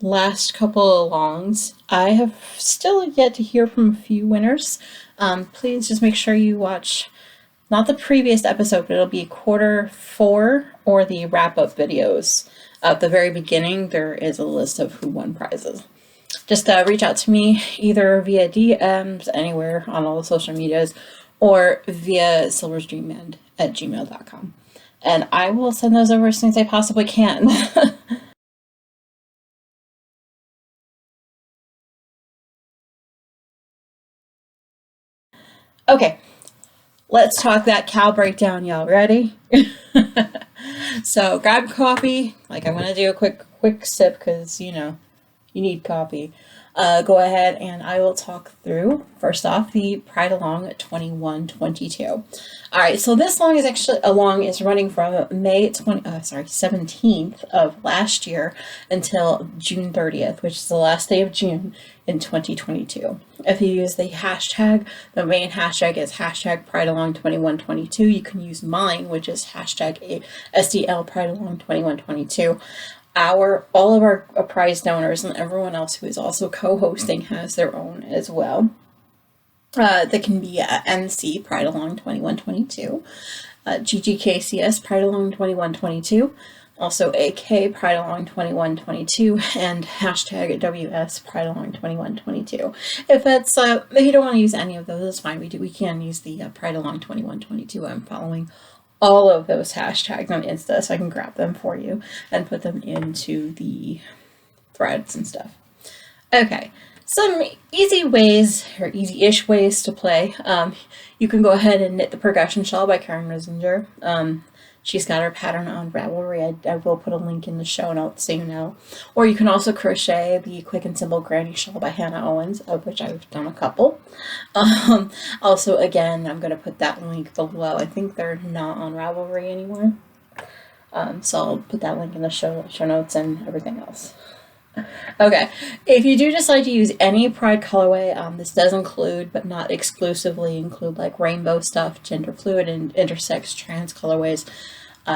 last couple of longs, I have still yet to hear from a few winners. Please just make sure you watch not the previous episode, but it'll be quarter 4 or the wrap-up videos. At the very beginning, there is a list of who won prizes. Just reach out to me either via DMs anywhere on all the social medias or via silverstreamland@gmail.com. And I will send those over as soon as I possibly can. Okay, let's talk that Cal breakdown, y'all. Ready? So grab coffee. Like, I'm gonna do a quick sip because you need coffee. Go ahead and I will talk through, first off, the Pride Along 21-22. All right, so this long is running from May 17th of last year until June 30th, which is the last day of June in 2022. If you use the hashtag, the main hashtag is hashtag Pride Along 21-22. You can use mine, which is hashtag SDL Pride Along 21-22. All of our prize donors and everyone else who is also co-hosting has their own as well. That can be NC Pride Along 21-22, GGKCS Pride Along 21-22, also AK Pride Along 21-22, and hashtag WS Pride Along 21-22. If you don't want to use any of those, it's fine. We can use the Pride Along 21-22. I'm following all of those hashtags on Insta, so I can grab them for you and put them into the threads and stuff. Okay, some easy ways, or easy-ish ways to play. You can go ahead and knit the Percussion Shawl by Karen Risinger. She's got her pattern on Ravelry. I will put a link in the show notes so you know. Or you can also crochet the Quick and Simple Granny Shawl by Hannah Owens, of which I've done a couple. Also, again, I'm going to put that link below. I think they're not on Ravelry anymore. So I'll put that link in the show notes and everything else. Okay, if you do decide to use any Pride colorway, this does include, but not exclusively include, like rainbow stuff, gender fluid and intersex trans colorways,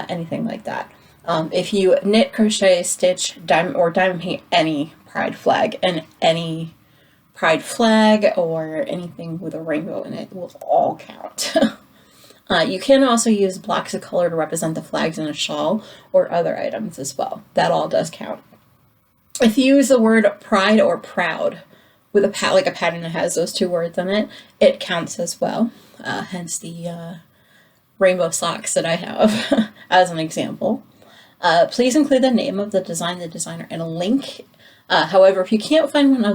anything like that. If you knit, crochet, stitch, diamond paint any Pride flag, and any Pride flag or anything with a rainbow in it will all count. You can also use blocks of color to represent the flags in a shawl or other items as well. That all does count. If you use the word pride or proud with a pattern that has those two words in it, it counts as well. Hence the rainbow socks that I have as an example. Please include the name of the designer, and a link. However, if you can't find one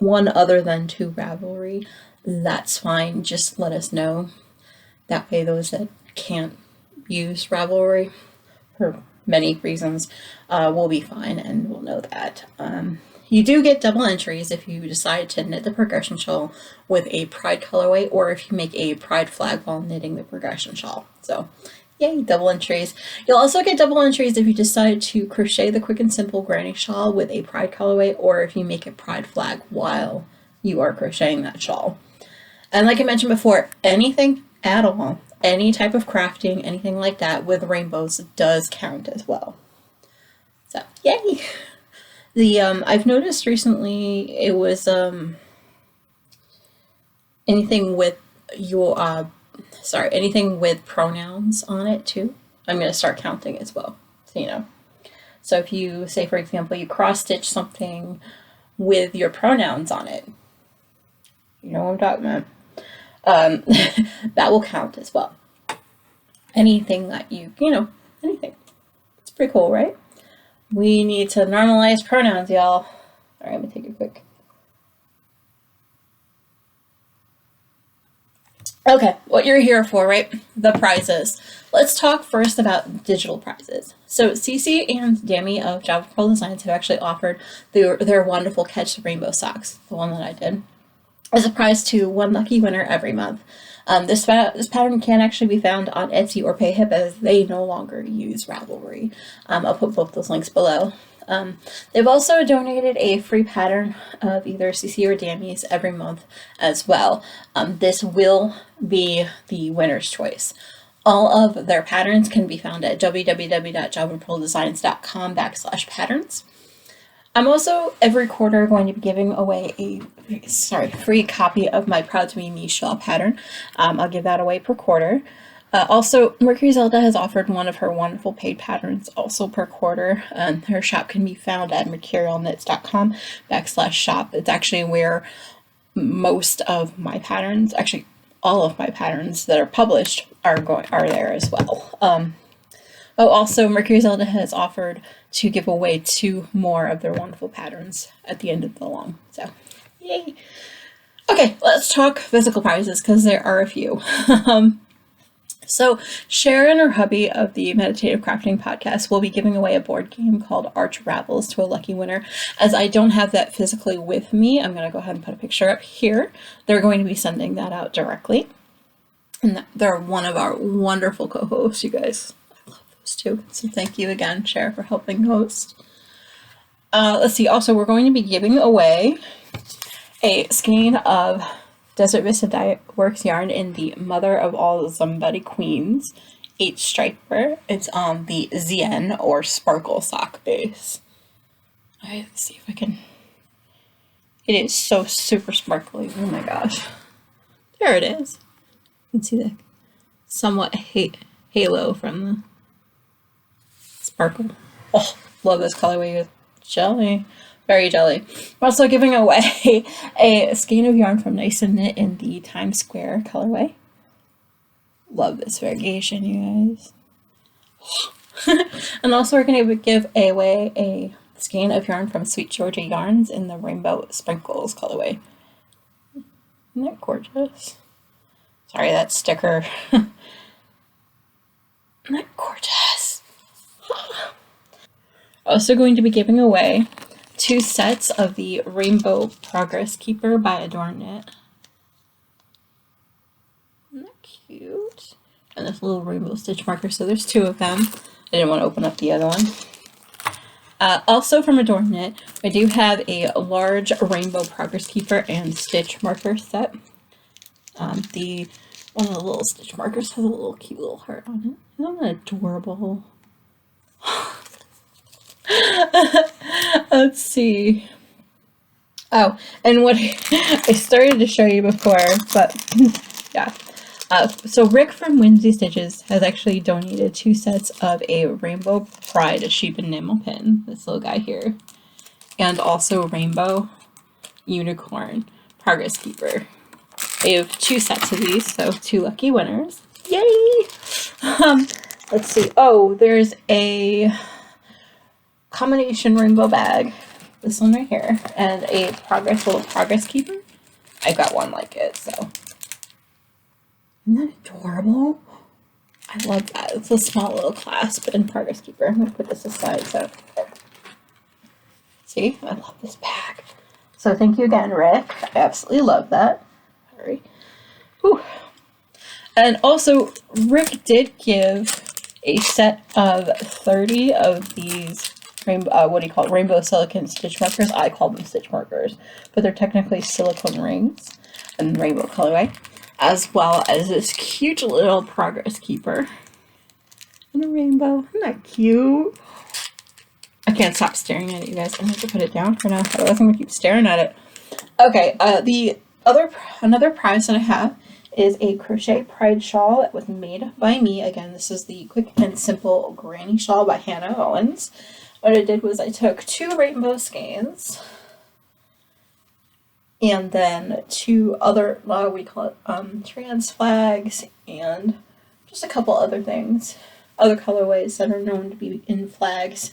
one other than to Ravelry, that's fine. Just let us know. That way those that can't use Ravelry for many reasons will be fine, and we'll know that. You do get double entries if you decide to knit the progression shawl with a pride colorway, or if you make a pride flag while knitting the progression shawl. So yay, double entries. You'll also get double entries if you decide to crochet the quick and simple granny shawl with a pride colorway, or if you make a pride flag while you are crocheting that shawl. And like I mentioned before, anything at all, any type of crafting, anything like that with rainbows does count as well. So yay! I've noticed recently it was anything with anything with pronouns on it too. I'm going to start counting as well, so you know. So if you say, for example, you cross stitch something with your pronouns on it, you know what I'm talking about. That will count as well. Anything that anything. It's pretty cool, right? We need to normalize pronouns, y'all. All right, I'm gonna take a quick. Okay, what you're here for, right? The prizes. Let's talk first about digital prizes. So Cece and Dami of Java Pearl Designs have actually offered their wonderful Catch the Rainbow socks, the one that I did, as a prize to one lucky winner every month. This pattern can actually be found on Etsy or Payhip, as they no longer use Ravelry. I'll put both those links below. They've also donated a free pattern of either CC or Dami's every month as well. This will be the winner's choice. All of their patterns can be found at www.javapearldesigns.com/patterns. I'm also every quarter going to be giving away a free copy of my Proud to Be Me shawl pattern. I'll give that away per quarter. Also, Mercury Zelda has offered one of her wonderful paid patterns also per quarter. Her shop can be found at mercurialknits.com/shop. It's actually where most of my patterns, actually all of my patterns that are published are there as well. Also, Mercury Zelda has offered to give away 2 more of their wonderful patterns at the end of the long. So, yay! Okay, let's talk physical prizes, because there are a few. So, Sharon, her hubby of the Meditative Crafting podcast, will be giving away a board game called Arch Ravels to a lucky winner. As I don't have that physically with me, I'm going to go ahead and put a picture up here. They're going to be sending that out directly. And they're one of our wonderful co-hosts, you guys. Too. So thank you again, Cher, for helping host. Let's see. Also, we're going to be giving away a skein of Desert Vista Dye Works yarn in the Mother of All Somebody Queens 8-striper. It's on the ZN or Sparkle sock base. Alright, let's see if I can. It is so super sparkly. Oh my gosh. There it is. You can see the somewhat halo from the sparkle. Oh, love this colorway with jelly. Very jelly. We're also giving away a skein of yarn from Nice and Knit in the Times Square colorway. Love this variegation, you guys. And also we're going to give away a skein of yarn from Sweet Georgia Yarns in the Rainbow Sprinkles colorway. Isn't that gorgeous? Sorry, that sticker. Isn't that gorgeous? Also going to be giving away 2 sets of the Rainbow Progress Keeper by Adorn Knit. Isn't that cute? And this little rainbow stitch marker, so there's 2 of them. I didn't want to open up the other one. Also from Adorn Knit, I do have a large Rainbow Progress Keeper and stitch marker set. One of the little stitch markers has a little cute little heart on it. Isn't that adorable? Let's see. Oh, and what I started to show you before, but yeah. So Rick from Whimsy Stitches has actually donated 2 sets of a Rainbow Pride sheep enamel pin, this little guy here, and also Rainbow Unicorn Progress Keeper. I have 2 sets of these, so 2 lucky winners. Yay! Let's see. Oh, there's a combination rainbow bag this one right here, and a little progress keeper. I got one like it, so. Isn't that adorable? I love that. It's a small little clasp and progress keeper. I'm going to put this aside. So, see? I love this bag. So thank you again, Rick. I absolutely love that. Sorry. Whew. And also, Rick did give a set of 30 of these rainbow silicone stitch markers. I call them stitch markers, but they're technically silicone rings and rainbow colorway, as well as this cute little progress keeper in a rainbow. Isn't that cute? I can't stop staring at it, you guys. I'm going to put it down for now, otherwise I'm going to keep staring at it. Okay, another prize that I have is a crochet pride shawl that was made by me. Again, this is the Quick and Simple Granny Shawl by Howens. What I did was I took 2 rainbow skeins and then 2 other, trans flags and just a couple other things, other colorways that are known to be in flags.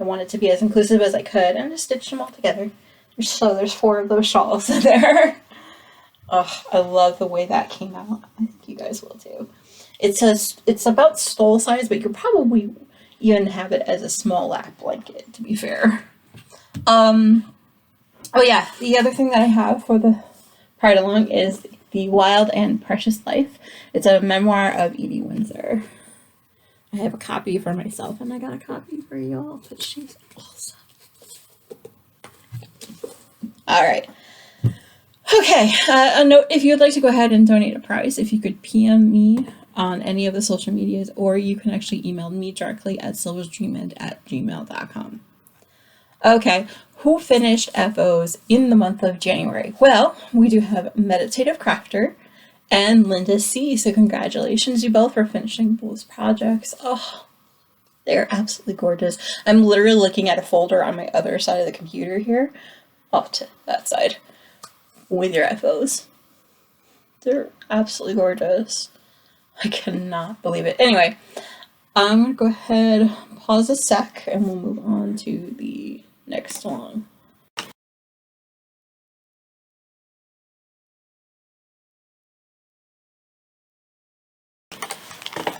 I wanted to be as inclusive as I could and just stitched them all together. So there's 4 of those shawls in there. Oh, I love the way that came out. I think you guys will too. It says it's about stole size, but you could probably even have it as a small lap blanket, to be fair. Oh yeah, the other thing that I have for the Pride Along is The Wild and Precious Life. It's a memoir of Edie Windsor. I have a copy for myself, and I got a copy for y'all, but she's awesome. Alright. Okay, a note, if you'd like to go ahead and donate a prize, if you could PM me on any of the social medias, or you can actually email me directly at silversdreamend@gmail.com. Okay, who finished FOs in the month of January? Well, we do have Meditative Crafter and Linda C. So congratulations, you both, for finishing both projects. Oh, they're absolutely gorgeous. I'm literally looking at a folder on my other side of the computer here, off to that side, with your FOs. They're absolutely gorgeous. I cannot believe it. Anyway, I'm going to go ahead, pause a sec, and we'll move on to the next song.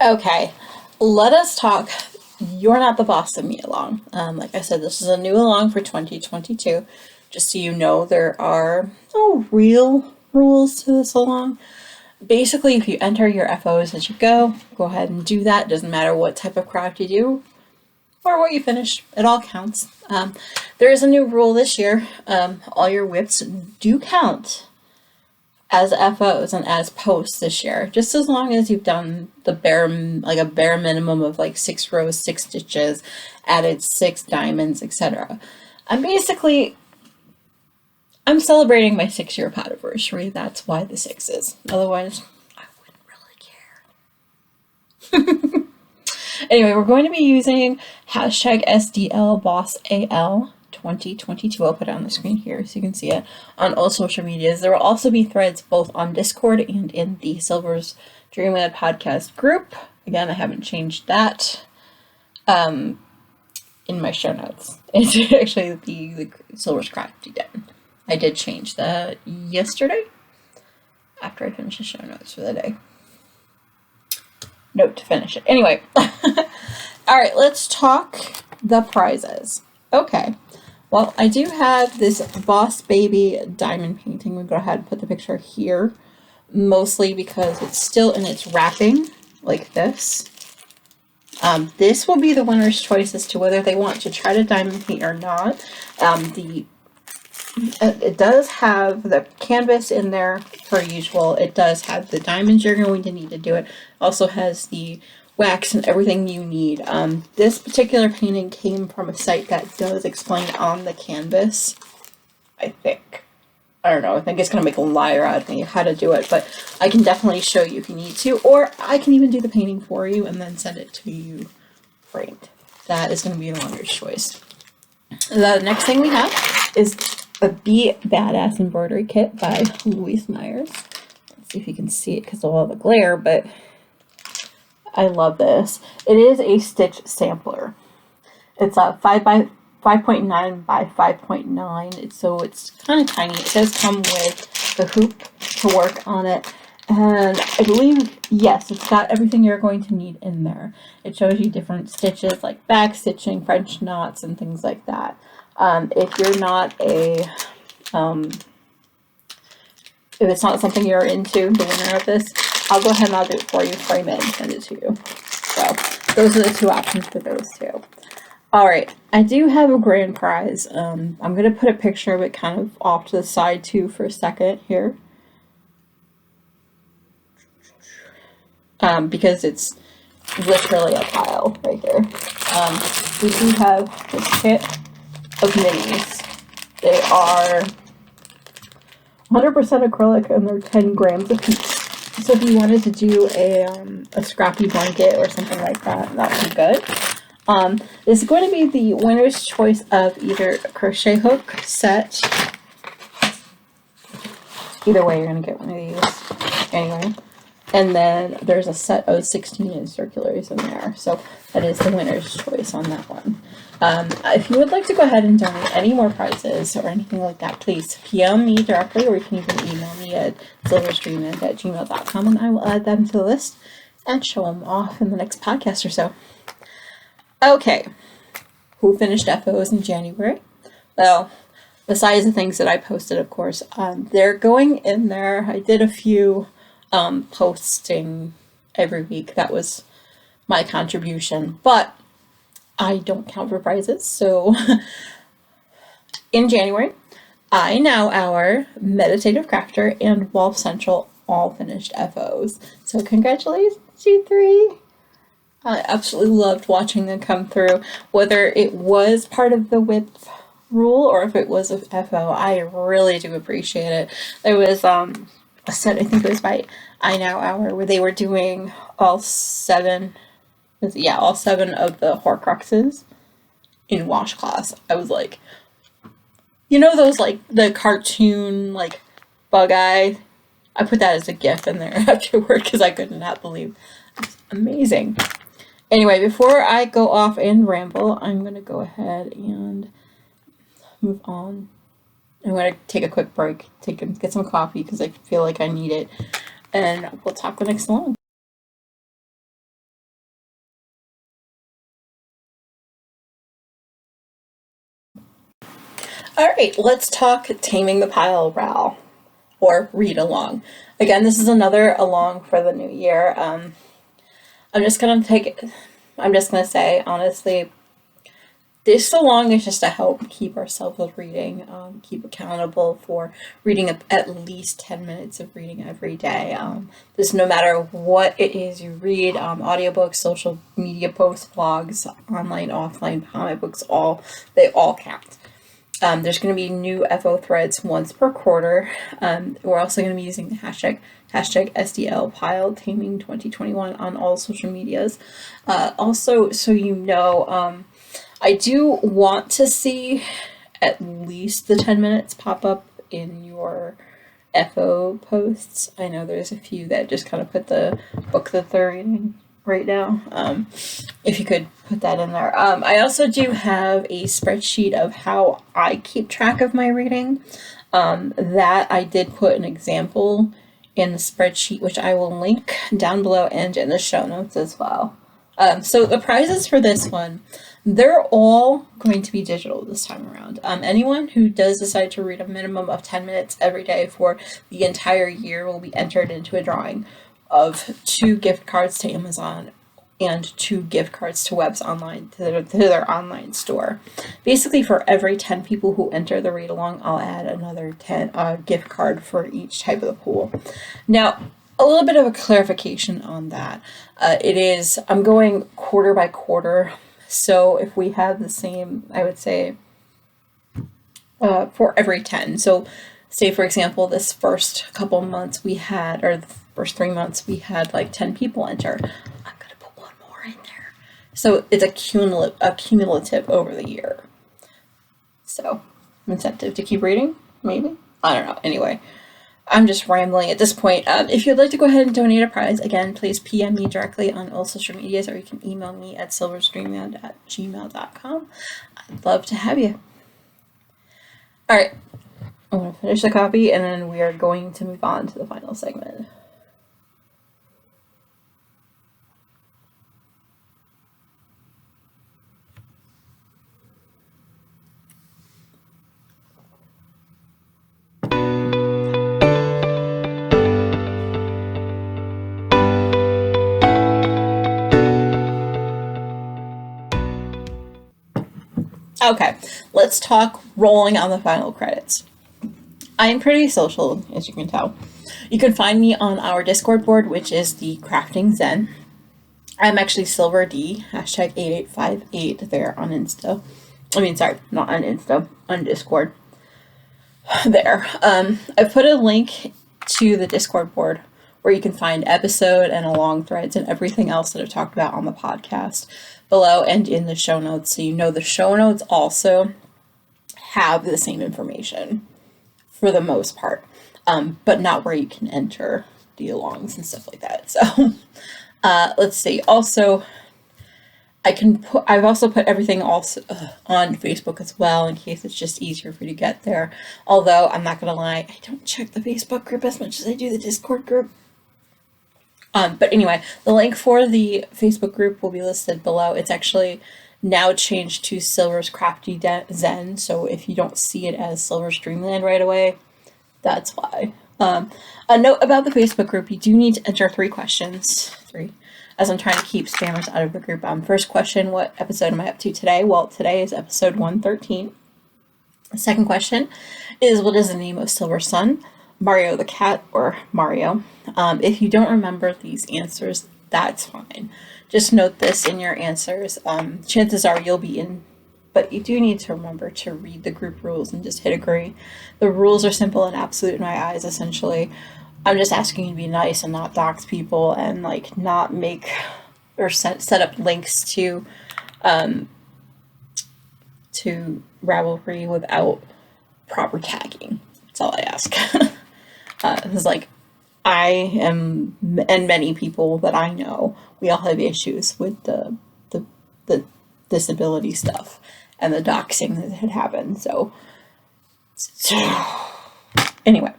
Okay, let us talk You're Not the Boss of Me along. Like I said, this is a new along for 2022. Just so you know, there are no real rules to this along. Basically, if you enter your FOs as you go ahead and do that. Doesn't matter what type of craft you do or what you finish, it all counts. There is a new rule this year. All your whips do count as FOs and as posts this year, just as long as you've done the bare minimum of like 6 rows, 6 stitches, added 6 diamonds, etc. I'm celebrating my 6-year podiversary. That's why the 6 is. Otherwise, I wouldn't really care. Anyway, we're going to be using hashtag SDLBossAL 2022. I'll put it on the screen here so you can see it on all social medias. There will also be threads both on Discord and in the Silver's Dreamland podcast group. Again, I haven't changed that in my show notes. It's actually the Silver's Crafty Den. I did change that yesterday after I finished the show notes for the day. Note to finish it. Anyway, all right, let's talk the prizes. Okay, well, I do have this Boss Baby diamond painting. We'll go ahead and put the picture here, mostly because it's still in its wrapping, like this. This will be the winner's choice as to whether they want to try to diamond paint or not. It does have the canvas in there per usual. It does have the diamonds you're going to need to do it. Also has the wax and everything you need. This particular painting came from a site that does explain on the canvas, I think. I don't know, I think it's going to make a liar out of me how to do it, but I can definitely show you if you need to, or I can even do the painting for you and then send it to you framed. That is going to be the winner's choice. The next thing we have is a Be Badass embroidery kit by Louise Myers. Let's see if you can see it because of all the glare, but I love this. It is a stitch sampler. It's a 5x 5.9 by 5.9, so it's kind of tiny. It does come with the hoop to work on it, and I believe, yes, it's got everything you're going to need in there. It shows you different stitches like back stitching, French knots, and things like that. If you're not a if it's not something you're into, the winner of this, I'll go ahead and I'll do it for you, frame it, and send it to you. So those are the two options for those two. Alright, I do have a grand prize. I'm going to put a picture of it kind of off to the side too for a second here. Because it's literally a pile right here. We do have this kit of minis. They are 100% acrylic and they're 10 grams a piece. So if you wanted to do a scrappy blanket or something like that, that would be good. This is going to be the winner's choice of either a crochet hook set. Either way, you're going to get one of these anyway. And then there's a set of 16-inch circulars in there. So that is the winner's choice on that one. If you would like to go ahead and donate any more prizes or anything like that, please PM me directly, or you can even email me at silverstreamend@gmail.com, and I will add them to the list and show them off in the next podcast or so. Okay, who finished FOs in January? Well, besides the things that I posted, of course, they're going in there. I did a few posting every week. That was my contribution, but I don't count for prizes. So in January, I Now Hour, Meditative Crafter, and Wolf Central all finished FOs. So congratulations, you three. I absolutely loved watching them come through, whether it was part of the width rule or if it was a FO. I really do appreciate it. There was a set, I think it was by I Now Hour, where they were doing all seven of the Horcruxes in washcloths. I was like, you know those like the cartoon like bug eye? I put that as a GIF in there afterward because I could not believe it's amazing. Anyway, before I go off and ramble, I'm going to go ahead and move on. I'm going to take a quick break, get some coffee because I feel like I need it, and we'll talk the next long. Alright, let's talk Taming the Pile RAL, or read along. Again, this is another along for the new year. I'm just gonna say, honestly, this along is just to help keep ourselves with reading, keep accountable for reading at least 10 minutes of reading every day. This, no matter what it is you read, audiobooks, social media posts, blogs, online, offline, comic books, they all count. There's going to be new FO threads once per quarter. We're also going to be using the hashtag SDL Pile Taming 2021 on all social medias. Also, so you know, I do want to see at least the 10 minutes pop up in your FO posts. I know there's a few that just kind of put the book that they're reading right now. If you could put that in there. I also do have a spreadsheet of how I keep track of my reading. That I did put an example in the spreadsheet, which I will link down below and in the show notes as well. So the prizes for this one, they're all going to be digital this time around. Anyone who does decide to read a minimum of 10 minutes every day for the entire year will be entered into a drawing of 2 gift cards to Amazon and 2 gift cards to Webs Online, to their online store. Basically, for every 10 people who enter the read along, I'll add another 10 gift card for each type of the pool. Now, a little bit of a clarification on that. I'm going quarter by quarter. So if we have the same, I would say, for every 10. So say, for example, this first couple months we had, or the first 3 months we had like 10 people enter. I'm going to put one more in there. So it's a cumulative over the year. So incentive to keep reading, maybe? I don't know. Anyway. I'm just rambling at this point. If you'd like to go ahead and donate a prize, again, please PM me directly on all social medias, or you can email me at silverstreamland@gmail.com. I'd love to have you. Alright, I'm going to finish the copy, and then we are going to move on to the final segment. Okay, let's talk rolling on the final credits. I am pretty social, as you can tell. You can find me on our Discord board, which is the Crafting Zen. I'm actually Silver D, hashtag 8858 there on Insta. Not on Insta, on Discord. There. I put a link to the Discord board where you can find episode and along threads and everything else that I've talked about on the podcast below and in the show notes. So you know the show notes also have the same information for the most part, but not where you can enter the alongs and stuff like that. So let's see. Also, I've also put everything also on Facebook as well, in case it's just easier for you to get there. Although I'm not gonna lie, I don't check the Facebook group as much as I do the Discord group. But anyway, the link for the Facebook group will be listed below. It's actually now changed to Silver's Crafty Zen, so if you don't see it as Silver's Dreamland right away, that's why. A note about the Facebook group: you do need to enter 3 questions. 3. As I'm trying to keep spammers out of the group. First question, what episode am I up to today? Well, today is episode 113. The second question is, what is the name of Silver's son? Mario the cat, or Mario? If you don't remember these answers, that's fine. Just note this in your answers. Chances are you'll be in, but you do need to remember to read the group rules and just hit agree. The rules are simple and absolute in my eyes, essentially. I'm just asking you to be nice and not dox people and not make or set up links to Ravelry without proper tagging. That's all I ask. Because I am, and many people that I know, we all have issues with the disability stuff and the doxing that had happened. So anyway,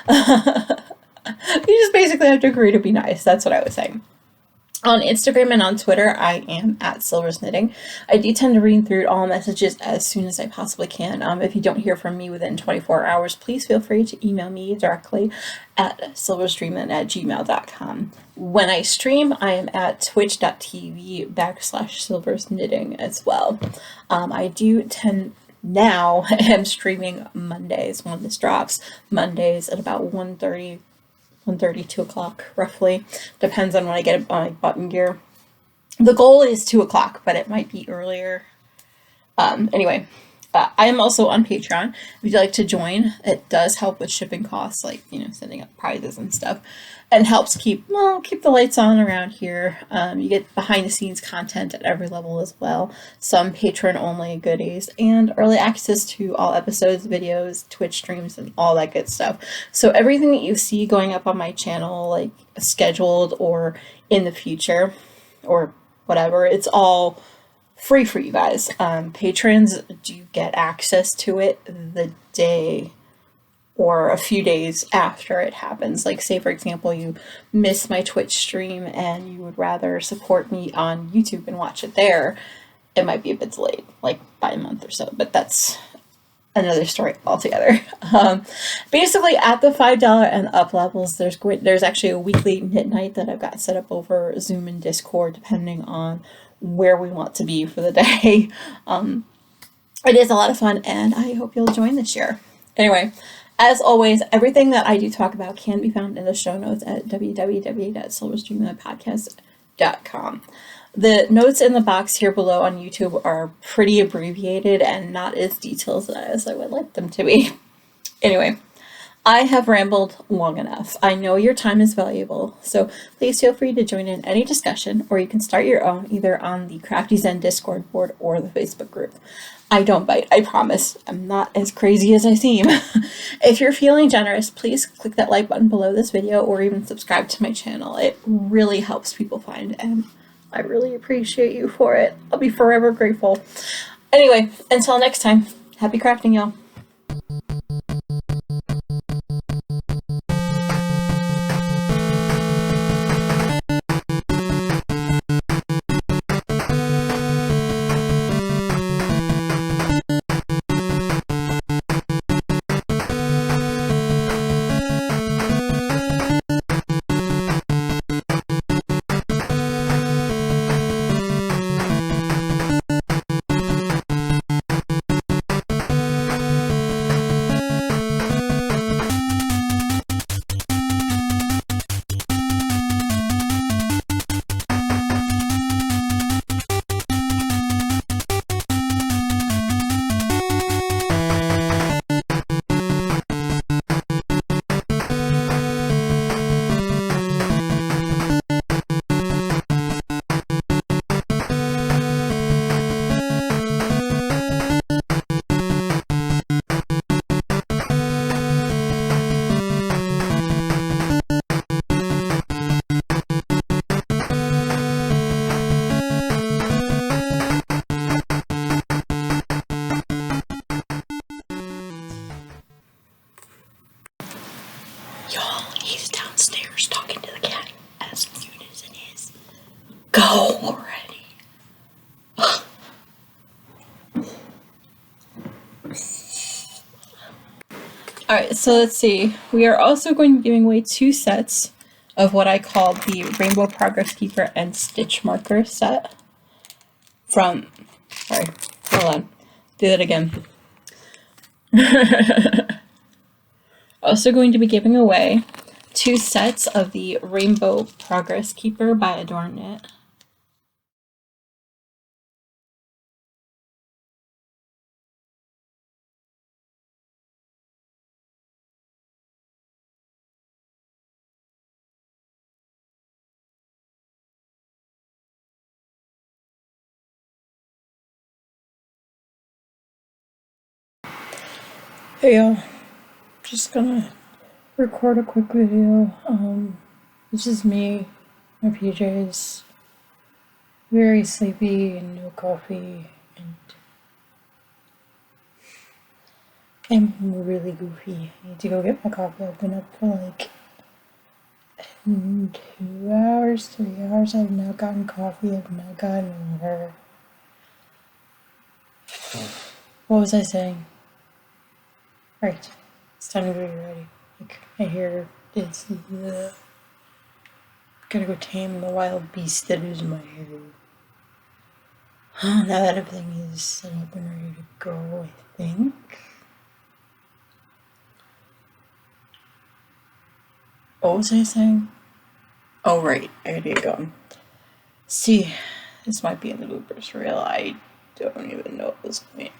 you just basically have to agree to be nice. That's what I was saying. On Instagram and on Twitter, I am at Silver's Knitting. I do tend to read through all messages as soon as I possibly can. If you don't hear from me within 24 hours, please feel free to email me directly at silverstreamland@gmail.com. When I stream, I am at twitch.tv/Silver's Knitting as well. I do tend now, am streaming Mondays when this drops. Mondays at about 1:30, 2 o'clock roughly. Depends on when I get my button gear. The goal is 2 o'clock, but it might be earlier. Anyway, I am also on Patreon. If you'd like to join, it does help with shipping costs, sending up prizes and stuff, and helps keep the lights on around here. You get behind the scenes content at every level as well, some patron only goodies, and early access to all episodes, videos, Twitch streams, and all that good stuff. So everything that you see going up on my channel, scheduled or in the future or whatever, it's all free for you guys. Patrons do get access to it the day or a few days after it happens. Say, for example, you miss my Twitch stream and you would rather support me on YouTube and watch it there, it might be a bit delayed, by a month or so, but that's another story altogether. Basically, at the $5 and up levels, there's actually a weekly knit night that I've got set up over Zoom and Discord, depending on where we want to be for the day. It is a lot of fun, and I hope you'll join this year. Anyway, as always, everything that I do talk about can be found in the show notes at www.silverstreamlandpodcast.com. The notes in the box here below on YouTube are pretty abbreviated and not as detailed as I would like them to be. Anyway, I have rambled long enough. I know your time is valuable, so please feel free to join in any discussion, or you can start your own either on the Crafty Zen Discord board or the Facebook group. I don't bite, I promise. I'm not as crazy as I seem. If you're feeling generous, please click that like button below this video or even subscribe to my channel. It really helps people find, and I really appreciate you for it. I'll be forever grateful. Anyway, until next time, happy crafting, y'all. Y'all, he's downstairs talking to the cat as cute as it is. Go already. Alright, so let's see. We are also going to be giving away 2 sets of what I call the Rainbow Progress Keeper and Stitch Marker set from, sorry, hold on, do that again. Also going to be giving away 2 sets of the Rainbow Progress Keeper by Adorn Knit. Hey y'all, just gonna record a quick video. This is me, my PJs, very sleepy and no coffee, and I'm really goofy. I need to go get my coffee. I've been up for like 2 hours, 3 hours. I've not gotten coffee, I've not gotten water. What was I saying? Right, it's time to get ready. Like, my hair is gotta go tame the wild beast that is my hair. Now that everything is set up and ready to go, I think. What was I saying? Oh, right, I gotta get going. See, this might be in the bloopers reel. I don't even know at this point.